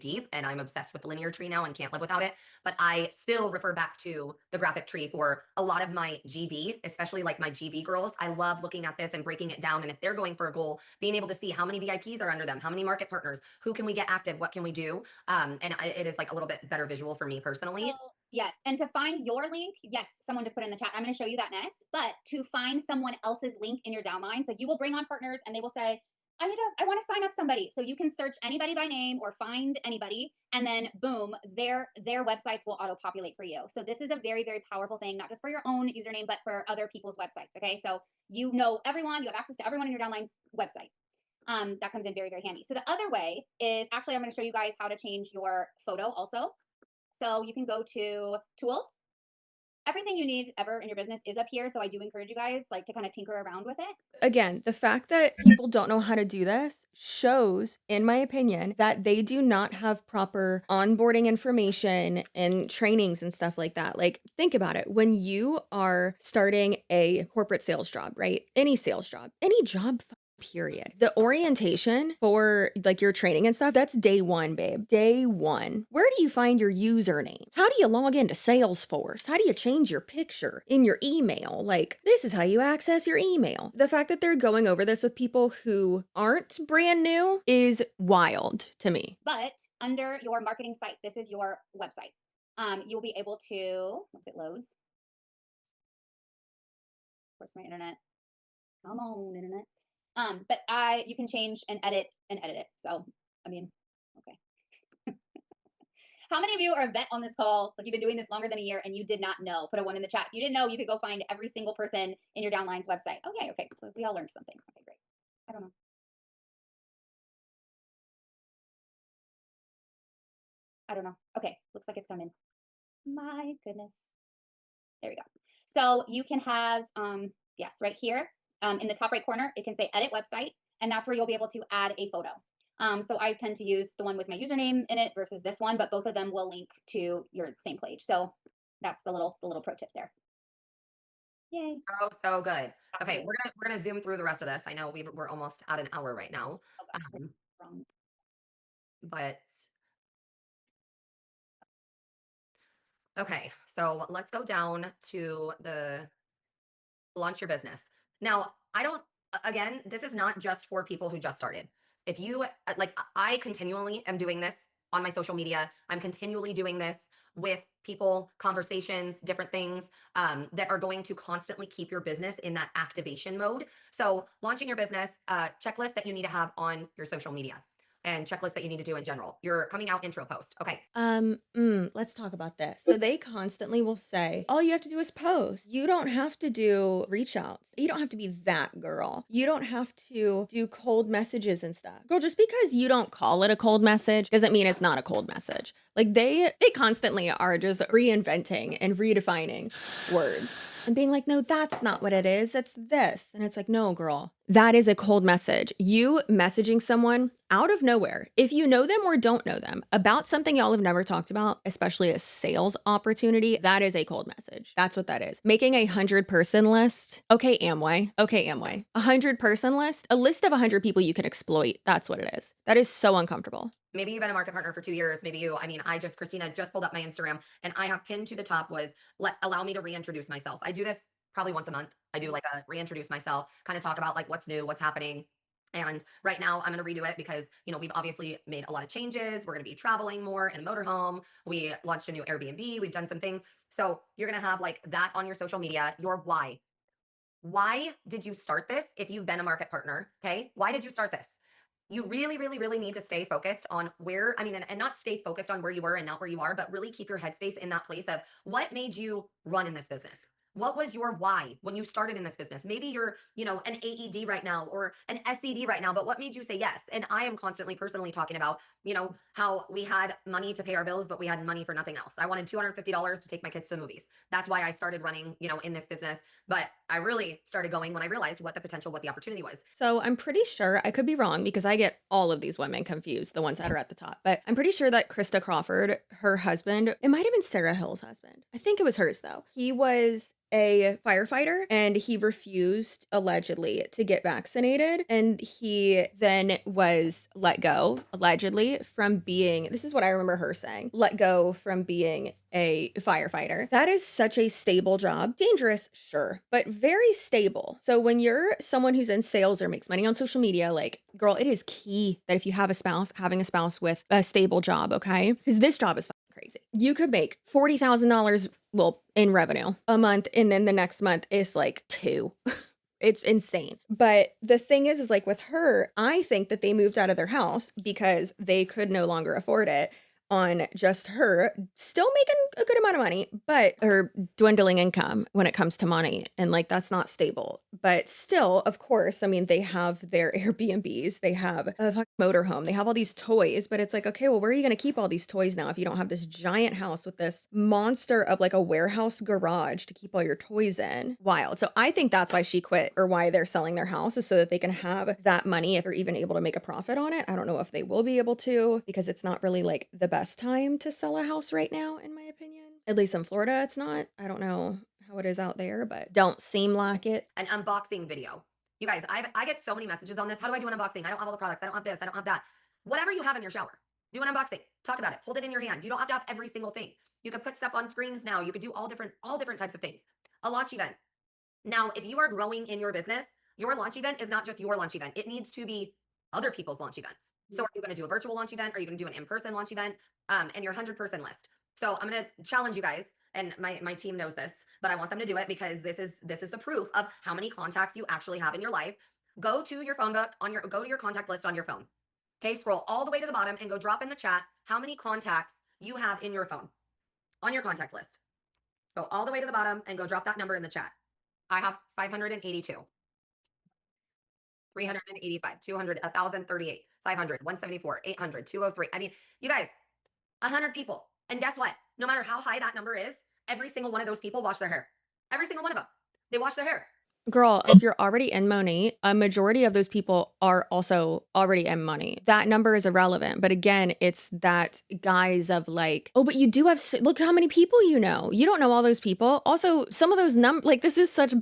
deep. And I'm obsessed with the linear tree now and can't live without it. But I still refer back to the graphic tree for a lot of my GV, especially like my GV girls. I love looking at this and breaking it down. And if they're going for a goal, being able to see how many VIPs are under them, how many market partners, who can we get active, what can we do? It is like a little bit better visual for me personally. Yes. And to find your link, yes, someone just put in the chat. I'm going to show you that next. But to find someone else's link in your downline, so you will bring on partners and they will say, I want to sign up somebody. So you can search anybody by name or find anybody, and then boom, their websites will auto populate for you. So this is a very, very powerful thing, not just for your own username, but for other people's websites. Okay. So you know everyone, you have access to everyone in your downline's website. That comes in very, very handy. So the other way is actually, I'm going to show you guys how to change your photo also. So you can go to tools. Everything you need ever in your business is up here. So I do encourage you guys like to kind of tinker around with it. Again, the fact that people don't know how to do this shows, in my opinion, that they do not have proper onboarding information and trainings and stuff like that. Like, think about it. When you are starting a corporate sales job, right? Any sales job, any job, period. The orientation for like your training and stuff, that's day one, babe. Day one. Where do you find your username? How do you log into Salesforce? How do you change your picture in your email? Like, this is how you access your email. The fact that they're going over this with people who aren't brand new is wild to me. But under your marketing site, this is your website. You'll be able to, once it loads, of course, my internet. Come on, internet. But you can change and edit it. So, I mean, okay. How many of you are a vet on this call? Like you've been doing this longer than a year and you did not know? Put a 1 in the chat. If you didn't know, you could go find every single person in your downline's website. Okay, okay. So we all learned something. Okay, great. I don't know. I don't know. Okay, looks like it's coming. My goodness. There we go. So you can have, yes, right here in the top right corner, it can say edit website, and that's where you'll be able to add a photo. So I tend to use the one with my username in it versus this one, but both of them will link to your same page. So that's the little pro tip there. Yay. So good. Okay, we're gonna zoom through the rest of this. I know we're almost at an hour right now. But Okay, so let's go down to the launch your business. Now, I don't, again, this is not just for people who just started. If you, like, I continually am doing this on my social media, I'm continually doing this with people, conversations, different things that are going to constantly keep your business in that activation mode. So, launching your business, checklist that you need to have on your social media and checklist that you need to do in general. Your coming out intro post. Okay. Let's talk about this. So they constantly will say, all you have to do is post. You don't have to do reach outs. You don't have to be that girl. You don't have to do cold messages and stuff. Girl, just because you don't call it a cold message doesn't mean it's not a cold message. Like they constantly are just reinventing and redefining words. And being like, no, that's not what it is. It's this. And it's like, no, girl, that is a cold message. You messaging someone out of nowhere, if you know them or don't know them, about something y'all have never talked about, especially a sales opportunity, that is a cold message. That's what that is. Making a 100-person list. Okay, Amway. Okay, Amway. 100-person list, a list of 100 people you can exploit. That's what it is. That is so uncomfortable. Maybe you've been a market partner for 2 years. Maybe you, I mean, Christina just pulled up my Instagram and I have pinned to the top was allow me to reintroduce myself. I do this probably once a month. I do like a reintroduce myself, kind of talk about like what's new, what's happening. And right now I'm going to redo it because, you know, we've obviously made a lot of changes. We're going to be traveling more in a motorhome. We launched a new Airbnb. We've done some things. So you're going to have like that on your social media, your why. Why did you start this? If you've been a market partner, okay? Why did you start this? You really, really, really need to stay focused on where, I mean, and not stay focused on where you were and not where you are, but really keep your headspace in that place of what made you run in this business? What was your why when you started in this business? Maybe you're, you know, an AED right now or an SED right now, but what made you say yes? And I am constantly personally talking about, you know, how we had money to pay our bills, but we had money for nothing else. I wanted $250 to take my kids to the movies. That's why I started running, you know, in this business. But I really started going when I realized what the potential, what the opportunity was. So I'm pretty sure, I could be wrong because I get all of these women confused, the ones that are at the top, but I'm pretty sure that Krista Crawford, her husband, it might have been Sarah Hill's husband. I think it was hers though. He was a firefighter and he refused allegedly to get vaccinated, and he then was let go allegedly from being, this is what I remember her saying, let go from being a firefighter. That is such a stable job. Dangerous, sure, but very stable. So when you're someone who's in sales or makes money on social media, like, girl, it is key that if you have a spouse, having a spouse with a stable job, okay? Because this job is crazy. You could make $40,000, well, in revenue a month, and then the next month is like 2. It's insane. But the thing is like with her, I think that they moved out of their house because they could no longer afford it on just her still making a good amount of money, but her dwindling income when it comes to money. And like, that's not stable, but still, of course, I mean, they have their Airbnbs, they have a fucking motorhome, they have all these toys, but it's like, okay, well, where are you going to keep all these toys now if you don't have this giant house with this monster of like a warehouse garage to keep all your toys in? Wild. So I think that's why she quit, or why they're selling their house, is so that they can have that money if they're even able to make a profit on it. I don't know if they will be able to, because it's not really like the best time to sell a house right now, in my opinion. At least in Florida, it's not. I don't know how it is out there, but don't seem like it. An unboxing video. You guys, I get so many messages on this. How do I do an unboxing? I don't have all the products. I don't have this. I don't have that. Whatever you have in your shower, do an unboxing. Talk about it. Hold it in your hand. You don't have to have every single thing. You can put stuff on screens now. You could do all different types of things. A launch event. Now, if you are growing in your business, your launch event is not just your launch event. It needs to be other people's launch events. So are you going to do a virtual launch event? Are you going to do an in-person launch event? And your 100-person list. So I'm going to challenge you guys, and my team knows this, but I want them to do it because this is the proof of how many contacts you actually have in your life. Go to your phone book go to your contact list on your phone. Okay, scroll all the way to the bottom and go drop in the chat how many contacts you have in your phone on your contact list. Go all the way to the bottom and go drop that number in the chat. I have 582. 385, 200, 1,038, 500, 174, 800, 203. I mean, you guys, 100 people. And guess what? No matter how high that number is, every single one of those people wash their hair. Every single one of them. They wash their hair. Girl, if you're already in money, a majority of those people are also already in money. That number is irrelevant. But again, it's that guise of like, oh, but you do have, look how many people you know. You don't know all those people. Also, some of those like, this is such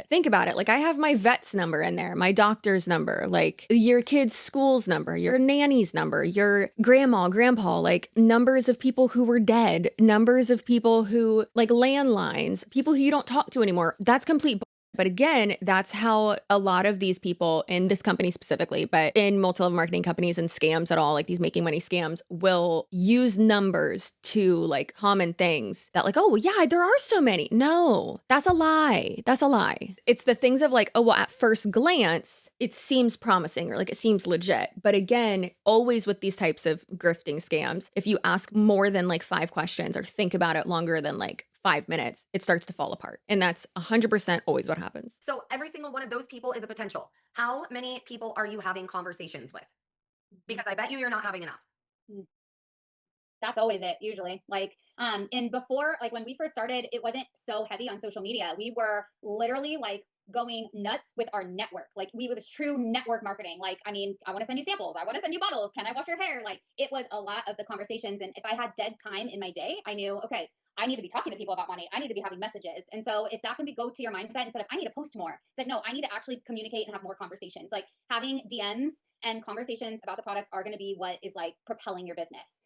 Think about it. Like I have my vet's number in there, my doctor's number, like your kid's school's number, your nanny's number, your grandma, grandpa, like numbers of people who were dead, numbers of people who like landlines, people who you don't talk to anymore. That's complete. But again, that's how a lot of these people in this company specifically, but in multi-level marketing companies and scams at all, like these making money scams, will use numbers to like common things that like, oh, well, yeah, there are so many. No, that's a lie. That's a lie. It's the things of like, oh, well, at first glance, it seems promising or like it seems legit. But again, always with these types of grifting scams, if you ask more than like 5 questions or think about it longer than like 5 minutes, it starts to fall apart. And that's 100% always what happens. So every single one of those people is a potential. How many people are you having conversations with? Because I bet you're not having enough. That's always it, usually. Like, and before, like when we first started, it wasn't so heavy on social media. We were literally like going nuts with our network. Like it was true network marketing. Like, I mean, I want to send you samples. I want to send you bottles. Can I wash your hair? Like it was a lot of the conversations. And if I had dead time in my day, I knew, okay, I need to be talking to people about money. I need to be having messages. And so if that can go to your mindset instead of I need to post more, it's like, no, I need to actually communicate and have more conversations. Like having DMs and conversations about the products are going to be what is like propelling your business.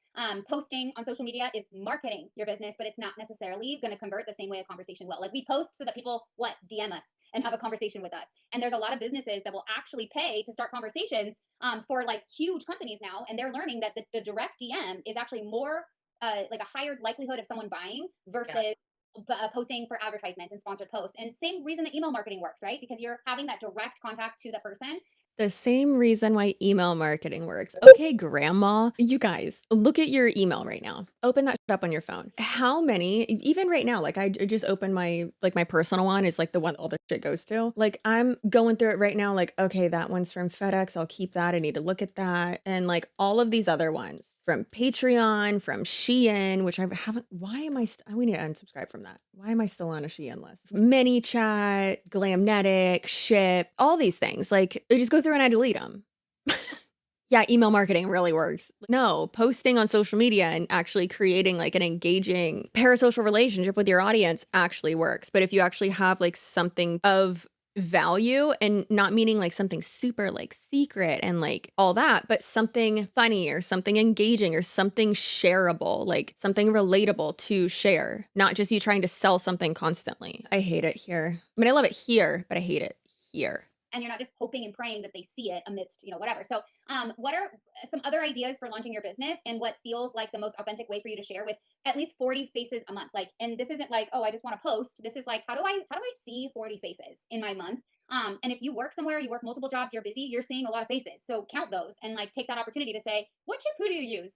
Posting on social media is marketing your business, but it's not necessarily going to convert the same way a conversation will. Like we post so that people DM us and have a conversation with us. And there's a lot of businesses that will actually pay to start conversations for like huge companies now, and they're learning that the direct DM is actually more like a higher likelihood of someone buying versus posting for advertisements and sponsored posts. And same reason that email marketing works, right? Because you're having that direct contact to the person. The same reason why email marketing works. Okay, grandma, you guys, look at your email right now. Open that shit up on your phone. How many, even right now, like I just opened my personal one is like the one all the shit goes to. Like I'm going through it right now. Like, okay, that one's from FedEx. I'll keep that. I need to look at that. And like all of these other ones from Patreon, from Shein, which I haven't, why am I, we need to unsubscribe from that. Why am I still on a Shein list? ManyChat, Glamnetic, Ship, all these things. Like I just go through and I delete them. Yeah, email marketing really works. No, posting on social media and actually creating like an engaging parasocial relationship with your audience actually works. But if you actually have like something of value, and not meaning like something super like secret and like all that, but something funny or something engaging or something shareable, like something relatable to share, not just you trying to sell something constantly. I hate it here. I mean, I love it here, but I hate it here. And you're not just hoping and praying that they see it amidst, whatever. So what are some other ideas for launching your business and what feels like the most authentic way for you to share with at least 40 faces a month? Like, and this isn't like, oh, I just want to post. This is like, how do I see 40 faces in my month? And if you work somewhere, you work multiple jobs, you're busy, you're seeing a lot of faces. So count those and like take that opportunity to say, what shampoo do you use?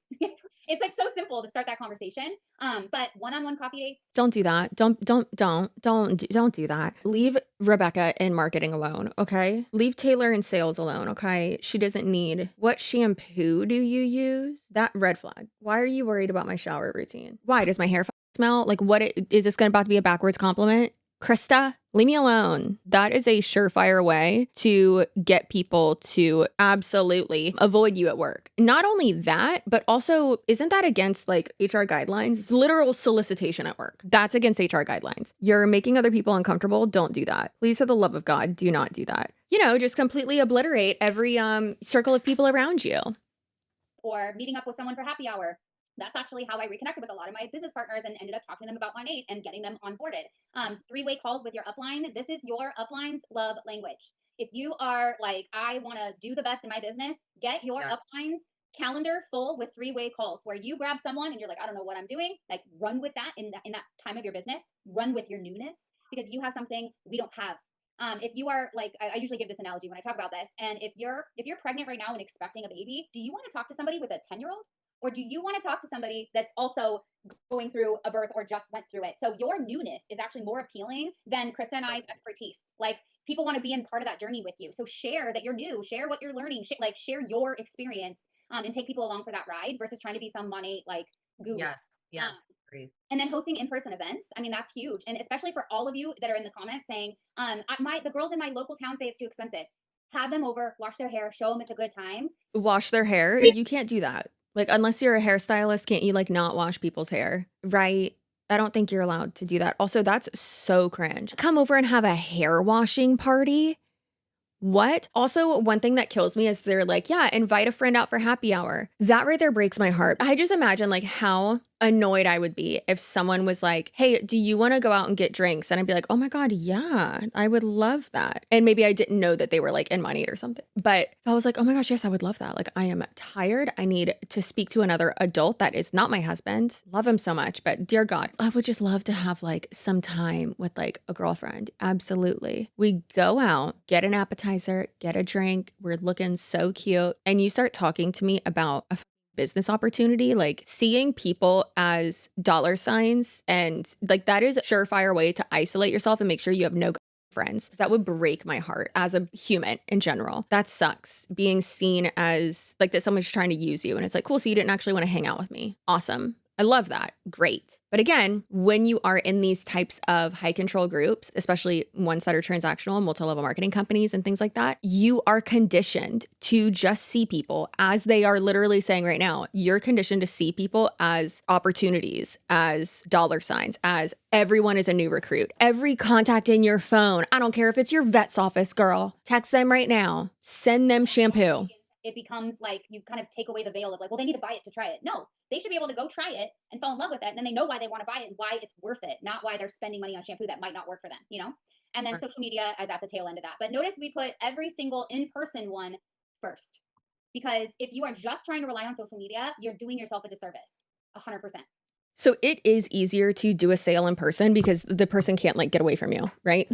It's like so simple to start that conversation. But one-on-one coffee dates. Don't do that. Don't do that. Leave Rebecca in marketing alone, okay? Leave Taylor in sales alone, okay? She doesn't need. What shampoo do you use? That red flag. Why are you worried about my shower routine? Why does my hair smell? Like what is this about to be a backwards compliment? Krista, leave me alone. That is a surefire way to get people to absolutely avoid you at work. Not only that, but also, isn't that against like HR guidelines? It's literal solicitation at work. That's against HR guidelines. You're making other people uncomfortable. Don't do that. Please, for the love of God, do not do that. Just completely obliterate every circle of people around you. Or meeting up with someone for happy hour. That's actually how I reconnected with a lot of my business partners and ended up talking to them about Monat and getting them onboarded. 3-way calls with your upline. This is your upline's love language. If you are like, I want to do the best in my business, get your upline's calendar full with 3-way calls where you grab someone and you're like, I don't know what I'm doing. Like run with that in that time of your business. Run with your newness because you have something we don't have. If you are like, I usually give this analogy when I talk about this. And if you're pregnant right now and expecting a baby, do you want to talk to somebody with a 10-year-old? Or do you want to talk to somebody that's also going through a birth or just went through it? So your newness is actually more appealing than Krista and I's expertise. Like people want to be in part of that journey with you. So share that you're new, share what you're learning, share your experience and take people along for that ride versus trying to be some Monat like guru. Yes. Agreed. And then hosting in-person events. I mean, that's huge. And especially for all of you that are in the comments saying, the girls in my local town say it's too expensive. Have them over, wash their hair, show them it's a good time. Wash their hair? You can't do that. Like, unless you're a hairstylist, can't you like not wash people's hair? Right? I don't think you're allowed to do that. Also, that's so cringe. Come over and have a hair washing party. What? Also, one thing that kills me is they're like, yeah, invite a friend out for happy hour. That right there breaks my heart. I just imagine like how annoyed I would be if someone was like, hey, do you want to go out and get drinks? And I'd be like, oh my God, yeah, I would love that. And maybe I didn't know that they were like in my need or something. But I was like, oh my gosh, yes, I would love that. Like, I am tired. I need to speak to another adult that is not my husband. Love him so much. But dear God, I would just love to have like some time with like a girlfriend. Absolutely. We go out, get an appetizer, get a drink. We're looking so cute. And you start talking to me about a business opportunity, like seeing people as dollar signs, and like that is a surefire way to isolate yourself and make sure you have no friends. That would break my heart as a human in general. That sucks, being seen as like that someone's trying to use you, and it's like, cool, so you didn't actually want to hang out with me. Awesome. I love that. Great. But again, when you are in these types of high control groups, especially ones that are transactional, multi-level marketing companies and things like that, you are conditioned to just see people as they are literally saying right now. You're conditioned to see people as opportunities, as dollar signs, as everyone is a new recruit. Every contact in your phone, I don't care if it's your vet's office, girl, text them right now. Send them shampoo. It becomes like you kind of take away the veil of like, well, they need to buy it to try it. No, they should be able to go try it and fall in love with it. And then they know why they want to buy it and why it's worth it, not why they're spending money on shampoo that might not work for them, you know? And then social media is at the tail end of that. But notice we put every single in-person one first, because if you are just trying to rely on social media, you're doing yourself a disservice, 100%. So it is easier to do a sale in person because the person can't like get away from you, right?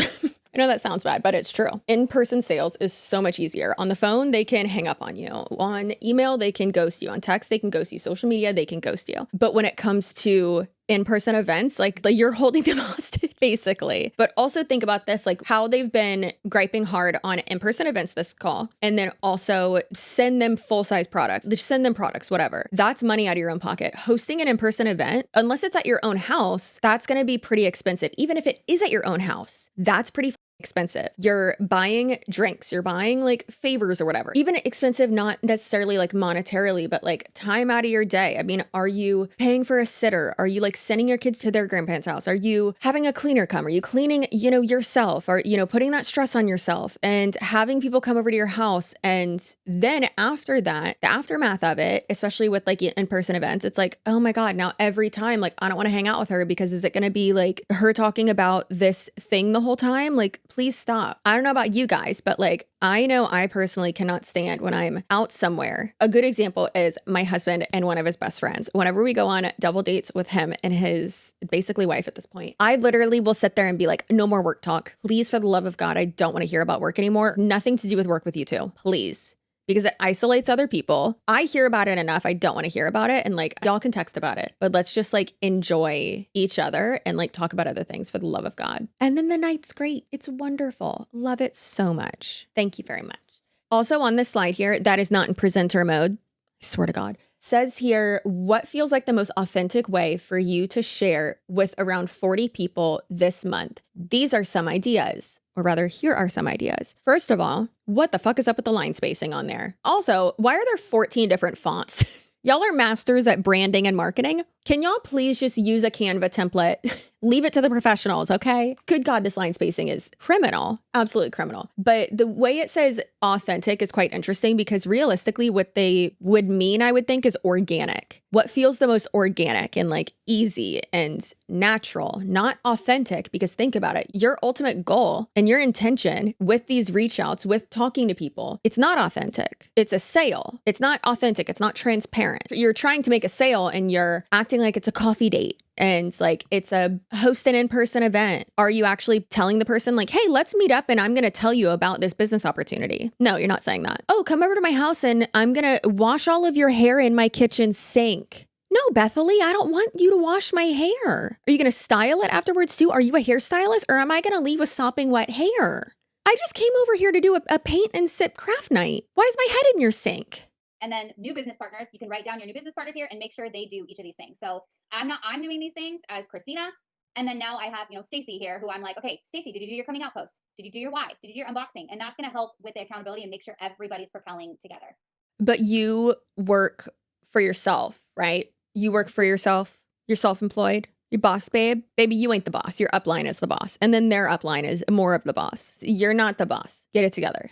I know that sounds bad, but it's true. In-person sales is so much easier. On the phone, they can hang up on you. On email, they can ghost you. On text, they can ghost you. Social media, they can ghost you. But when it comes to in-person events, like you're holding them hostage, basically. But also think about this, like how they've been griping hard on in-person events this call, and then also send them full-size products, send them products, whatever. That's money out of your own pocket. Hosting an in-person event, unless it's at your own house, that's going to be pretty expensive. Even if it is at your own house, that's pretty expensive. You're buying drinks, you're buying like favors or whatever. Even expensive, not necessarily like monetarily, but like time out of your day. I mean, are you paying for a sitter? Are you like sending your kids to their grandparents' house? Are you having a cleaner come? Are you cleaning, you know, yourself? Or, you know, putting that stress on yourself and having people come over to your house? And then after that, the aftermath of it, especially with like in-person events, it's like, oh my God, now every time, like, I don't want to hang out with her because is it going to be like her talking about this thing the whole time? Like, please stop. I don't know about you guys, but like, I know I personally cannot stand when I'm out somewhere. A good example is my husband and one of his best friends. Whenever we go on double dates with him and his basically wife at this point, I literally will sit there and be like, no more work talk. Please, for the love of God, I don't want to hear about work anymore. Nothing to do with work with you two, please. Because it isolates other people. I hear about it enough. I don't want to hear about it. And like, y'all can text about it, but let's just like enjoy each other and like talk about other things for the love of God. And then the night's great. It's wonderful. Love it so much. Thank you very much. Also on this slide here, that is not in presenter mode. I swear to God. Says here, what feels like the most authentic way for you to share with around 40 people this month? These are some ideas. Or rather, here are some ideas. First of all, what the fuck is up with the line spacing on there? Also, why are there 14 different fonts? Y'all are masters at branding and marketing. Can y'all please just use a Canva template? Leave it to the professionals, okay? Good God, this line spacing is criminal. Absolutely criminal. But the way it says authentic is quite interesting because realistically, what they would mean, I would think, is organic. What feels the most organic and like easy and natural, not authentic, because think about it. Your ultimate goal and your intention with these reach outs, with talking to people, it's not authentic. It's a sale. It's not authentic. It's not transparent. You're trying to make a sale and you're acting like it's a coffee date. And like, it's a host an in-person event. Are you actually telling the person like, hey, let's meet up and I'm going to tell you about this business opportunity? No, you're not saying that. Oh, come over to my house and I'm going to wash all of your hair in my kitchen sink. No, Bethany, I don't want you to wash my hair. Are you going to style it afterwards too? Are you a hairstylist or am I going to leave with sopping wet hair? I just came over here to do a paint and sip craft night. Why is my head in your sink? And then new business partners, you can write down your new business partners here and make sure they do each of these things. So I'm doing these things as Christina. And then now I have, Stacy here who I'm like, okay, Stacy, did you do your coming out post? Did you do your why? Did you do your unboxing? And that's going to help with the accountability and make sure everybody's propelling together. But you work for yourself, right? You work for yourself. You're self-employed. You boss babe? Baby, you ain't the boss. Your upline is the boss. And then their upline is more of the boss. You're not the boss. Get it together.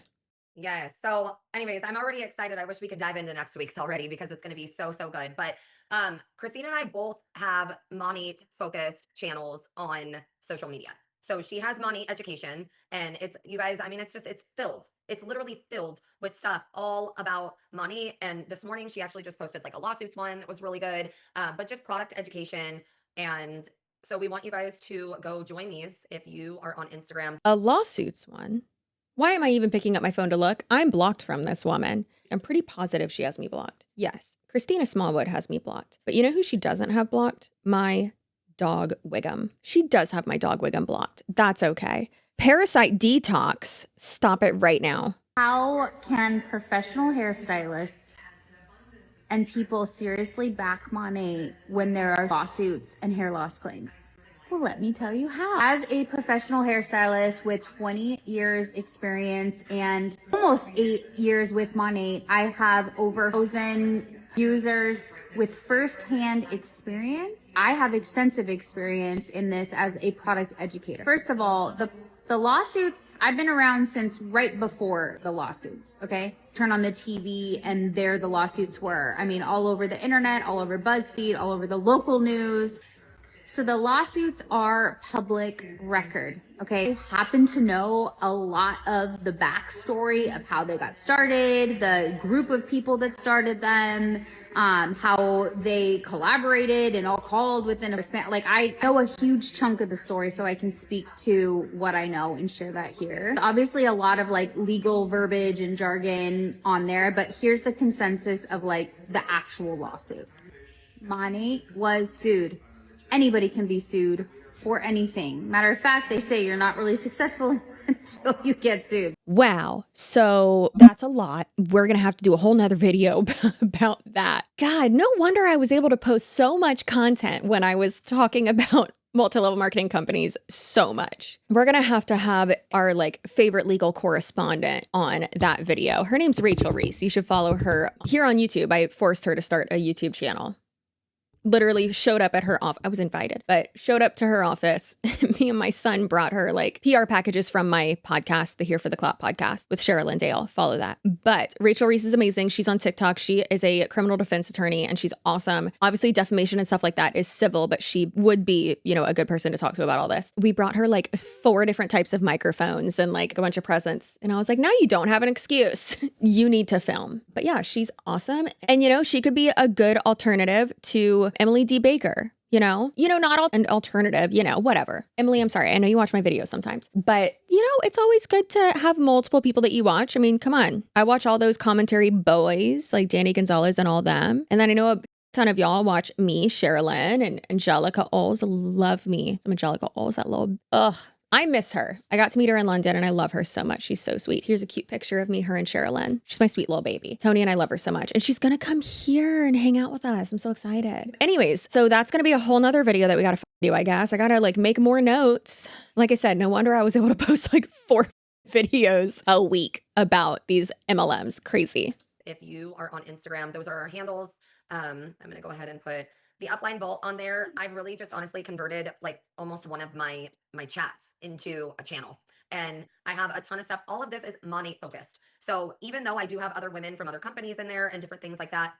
Yes. So anyways, I'm already excited. I wish we could dive into next week's already because it's going to be so, so good. But Christina and I both have Monat focused channels on social media. So she has Monat Education, and it's, you guys, I mean, it's filled. It's literally filled with stuff all about money. And this morning she actually just posted like a lawsuits one that was really good, but just product education. And so we want you guys to go join these if you are on Instagram. A lawsuits one? Why am I even picking up my phone to look? I'm blocked from this woman. I'm pretty positive she has me blocked. Yes, Christina Smallwood has me blocked. But you know who she doesn't have blocked? My dog Wiggum. She does have my dog Wiggum blocked. That's okay. Parasite Detox. Stop it right now. How can professional hairstylists and people seriously back Monat when there are lawsuits and hair loss claims? Well, let me tell you how. As a professional hairstylist with 20 years experience and almost 8 years with Monat, I have over 1,000 users with firsthand experience. I have extensive experience in this as a product educator. First of all, the lawsuits, I've been around since right before the lawsuits, okay? Turn on the TV and there the lawsuits were. I mean, all over the internet, all over BuzzFeed, all over the local news. So the lawsuits are public record, okay? I happen to know a lot of the backstory of how they got started, the group of people that started them, how they collaborated and all called within a span. Like, I know a huge chunk of the story, so I can speak to what I know and share that here. Obviously, a lot of like legal verbiage and jargon on there, but here's the consensus of like the actual lawsuit. Monat was sued. Anybody can be sued for anything. Matter of fact, they say you're not really successful until you get sued. Wow. So that's a lot. We're going to have to do a whole nother video about that. God, no wonder I was able to post so much content when I was talking about multi-level marketing companies so much. We're going to have our like favorite legal correspondent on that video. Her name's Rachel Reese. You should follow her here on YouTube. I forced her to start a YouTube channel. Literally showed up at her office. I was invited, but showed up to her office. Me and my son brought her like PR packages from my podcast, the Here for the Clout podcast with Cheryl and Dale. Follow that. But Rachel Reese is amazing. She's on TikTok. She is a criminal defense attorney and she's awesome. Obviously, defamation and stuff like that is civil, but she would be, you know, a good person to talk to about all this. We brought her like 4 different types of microphones and like a bunch of presents. And I was like, now you don't have an excuse. You need to film. But yeah, she's awesome. And you know, she could be a good alternative to Emily D. Baker, not an alternative, whatever. Emily, I'm sorry. I know you watch my videos sometimes, but it's always good to have multiple people that you watch. I mean, come on. I watch all those commentary boys like Danny Gonzalez and all them. And then I know a ton of y'all watch me, Sherilyn, and Angelica Oles. Love me some Angelica Oles, that little, I miss her. I got to meet her in London and I love her so much. She's so sweet. Here's a cute picture of me, her and Sherilyn. She's my sweet little baby. Tony and I love her so much. And she's going to come here and hang out with us. I'm so excited. Anyways, so that's going to be a whole nother video that we got to do, I guess. I got to like make more notes. Like I said, no wonder I was able to post like 4 videos a week about these MLMs. Crazy. If you are on Instagram, those are our handles. I'm going to go ahead and put the upline vault on there. I've really just honestly converted like almost one of my chats into a channel. And I have a ton of stuff. All of this is Monat focused. So even though I do have other women from other companies in there and different things like that,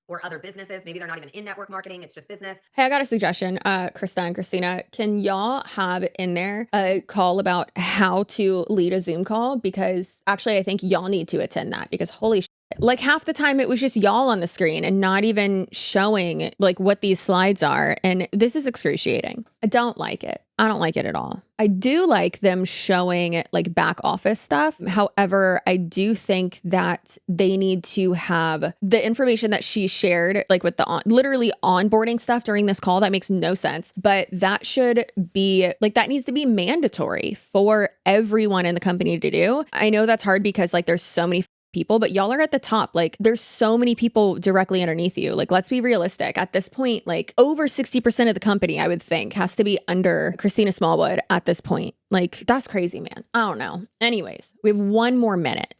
or other businesses, maybe they're not even in network marketing, it's just business. Hey, I got a suggestion, Krista and Christina. Can y'all have in there a call about how to lead a Zoom call? Because actually, I think y'all need to attend that because holy shit. Like half the time it was just y'all on the screen and not even showing like what these slides are. And this is excruciating. I don't like it. I don't like it at all. I do like them showing like back office stuff. However, I do think that they need to have the information that she shared, like with the literally onboarding stuff during this call. That makes no sense, but that should be like, that needs to be mandatory for everyone in the company to do. I know that's hard because like there's so many people, but y'all are at the top. Like there's so many people directly underneath you. Like, let's be realistic. At this point, like over 60% of the company, I would think, has to be under Christina Smallwood at this point. Like, that's crazy, man. I don't know. Anyways, we have 1 more minute.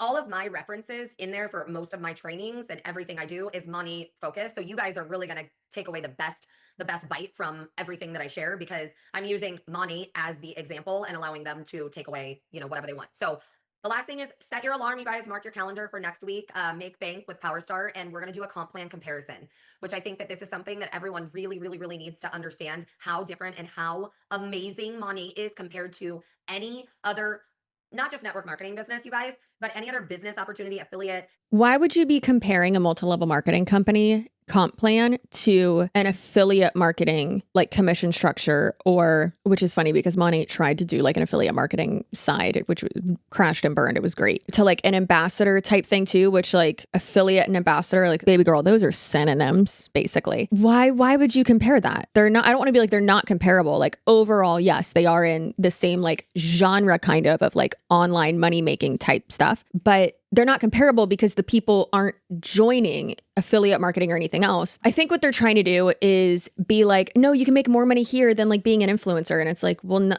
all of my references in there for most of my trainings and everything I do is money focused. So you guys are really going to take away the best bite from everything that I share, because I'm using money as the example and allowing them to take away, whatever they want. So the last thing is set your alarm, you guys. Mark your calendar for next week. Make bank with PowerStar, and we're going to do a comp plan comparison, which I think that this is something that everyone really, really, really needs to understand how different and how amazing money is compared to any other, not just network marketing business, you guys, but any other business opportunity, affiliate. Why would you be comparing a multi-level marketing company comp plan to an affiliate marketing like commission structure? Or, which is funny because Monat tried to do like an affiliate marketing side, which crashed and burned. It was great. To like an ambassador type thing too, which like affiliate and ambassador, like baby girl, those are synonyms basically. Why would you compare that? They're not, I don't want to be like they're not comparable. Like overall, yes, they are in the same like genre kind of like online money making type stuff, but they're not comparable because the people aren't joining affiliate marketing or anything else. I think what they're trying to do is be like, no, you can make more money here than like being an influencer. And it's like, well,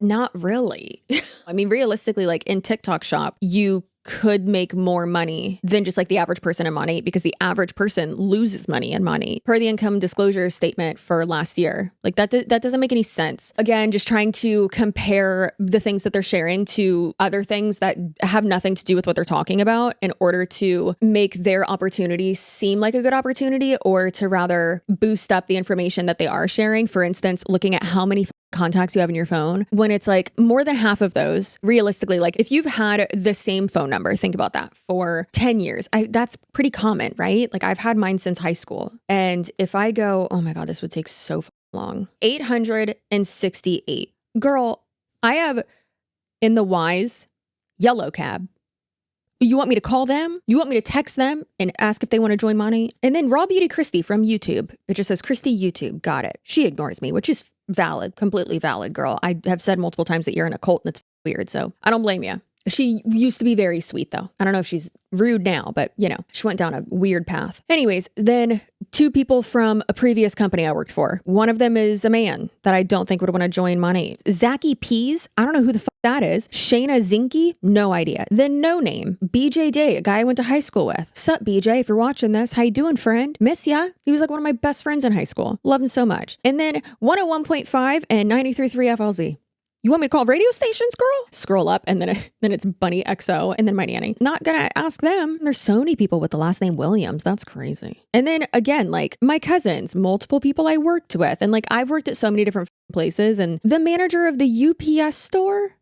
not really. I mean, realistically, like in TikTok shop, you could make more money than just like the average person in Monat, because the average person loses money in Monat per the income disclosure statement for last year. Like that doesn't make any sense. Again, just trying to compare the things that they're sharing to other things that have nothing to do with what they're talking about in order to make their opportunity seem like a good opportunity, or to rather boost up the information that they are sharing. For instance, looking at how many contacts you have in your phone, when it's like more than half of those, realistically, like if you've had the same phone number, think about that, for 10 years, that's pretty common, right? Like I've had mine since high school. And if I go, oh my God, this would take so long. 868. Girl, I have in the Wise yellow cab. You want me to call them? You want me to text them and ask if they want to join Monat? And then Raw Beauty Christy from YouTube. It just says Christy YouTube. Got it. She ignores me, which is valid, completely valid, girl. I have said multiple times that you're in a cult and it's weird, so I don't blame you. She used to be very sweet though. I don't know if she's rude now, but she went down a weird path. Anyways, then 2 people from a previous company I worked for. One of them is a man that I don't think would want to join Monat. Zachy Peas, I don't know who the fuck that is. Shayna Zinke, no idea. Then No Name, BJ Day, a guy I went to high school with. Sup, BJ, if you're watching this, how you doing, friend? Miss ya. He was like one of my best friends in high school. Love him so much. And then 101.5 and 93.3 FLZ. You want me to call radio stations, girl? Scroll up and then it's Bunny XO and then My Nanny. Not gonna ask them. There's so many people with the last name Williams. That's crazy. And then again, like my cousins, multiple people I worked with. And like I've worked at so many different places, and the manager of the UPS store.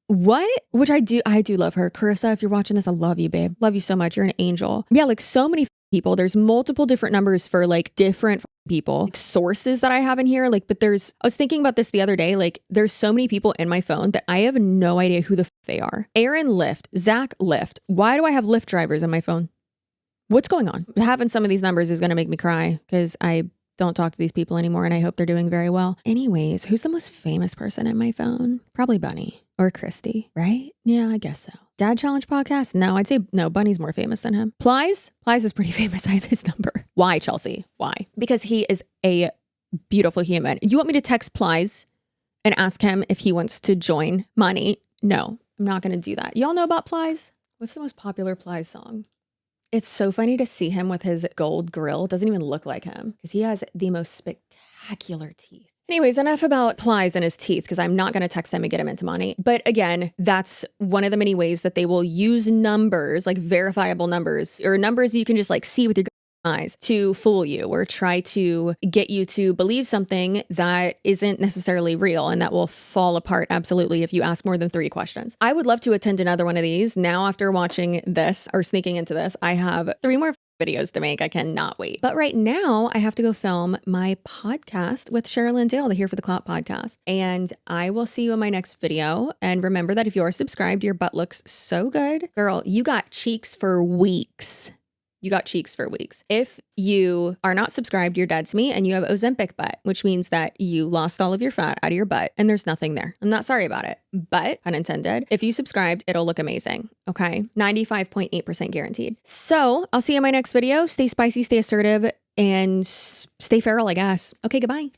What? Which I do love her. Carissa, if you're watching this, I love you, babe. Love you so much. You're an angel. Yeah, like so many people. There's multiple different numbers for like different people, like sources that I have in here. Like, but I was thinking about this the other day. Like, there's so many people in my phone that I have no idea who the they are. Aaron Lyft, Zach Lyft. Why do I have Lyft drivers on my phone? What's going on? Having some of these numbers is going to make me cry because I don't talk to these people anymore and I hope they're doing very well. Anyways, who's the most famous person in my phone? Probably Bunny or Christy, right? Yeah, I guess so. Dad Challenge podcast? No, I'd say no, Bunny's more famous than him. Plies is pretty famous. I have his number. Why, Chelsea? Why? Because he is a beautiful human. You want me to text Plies and ask him if he wants to join Monat? No, I'm not going to do that. Y'all know about Plies? What's the most popular Plies song? It's so funny to see him with his gold grill. It doesn't even look like him because he has the most spectacular teeth. Anyways, enough about Plies and his teeth because I'm not going to text them and get him into Monat. But again, that's one of the many ways that they will use numbers, like verifiable numbers or numbers you can just like see with your eyes to fool you or try to get you to believe something that isn't necessarily real and that will fall apart absolutely if you ask more than 3 questions. I would love to attend another one of these. Now, after watching this or sneaking into this, I have 3 more videos to make. I cannot wait. But right now I have to go film my podcast with Cheryl and Dale, the Here for the Clout podcast. And I will see you in my next video. And remember that if you are subscribed, your butt looks so good. Girl, you got cheeks for weeks. You got cheeks for weeks. If you are not subscribed, you're dead to me and you have Ozempic butt, which means that you lost all of your fat out of your butt and there's nothing there. I'm not sorry about it, but unintended. If you subscribed, it'll look amazing. Okay. 95.8% guaranteed. So I'll see you in my next video. Stay spicy, stay assertive, and stay feral, I guess. Okay, goodbye.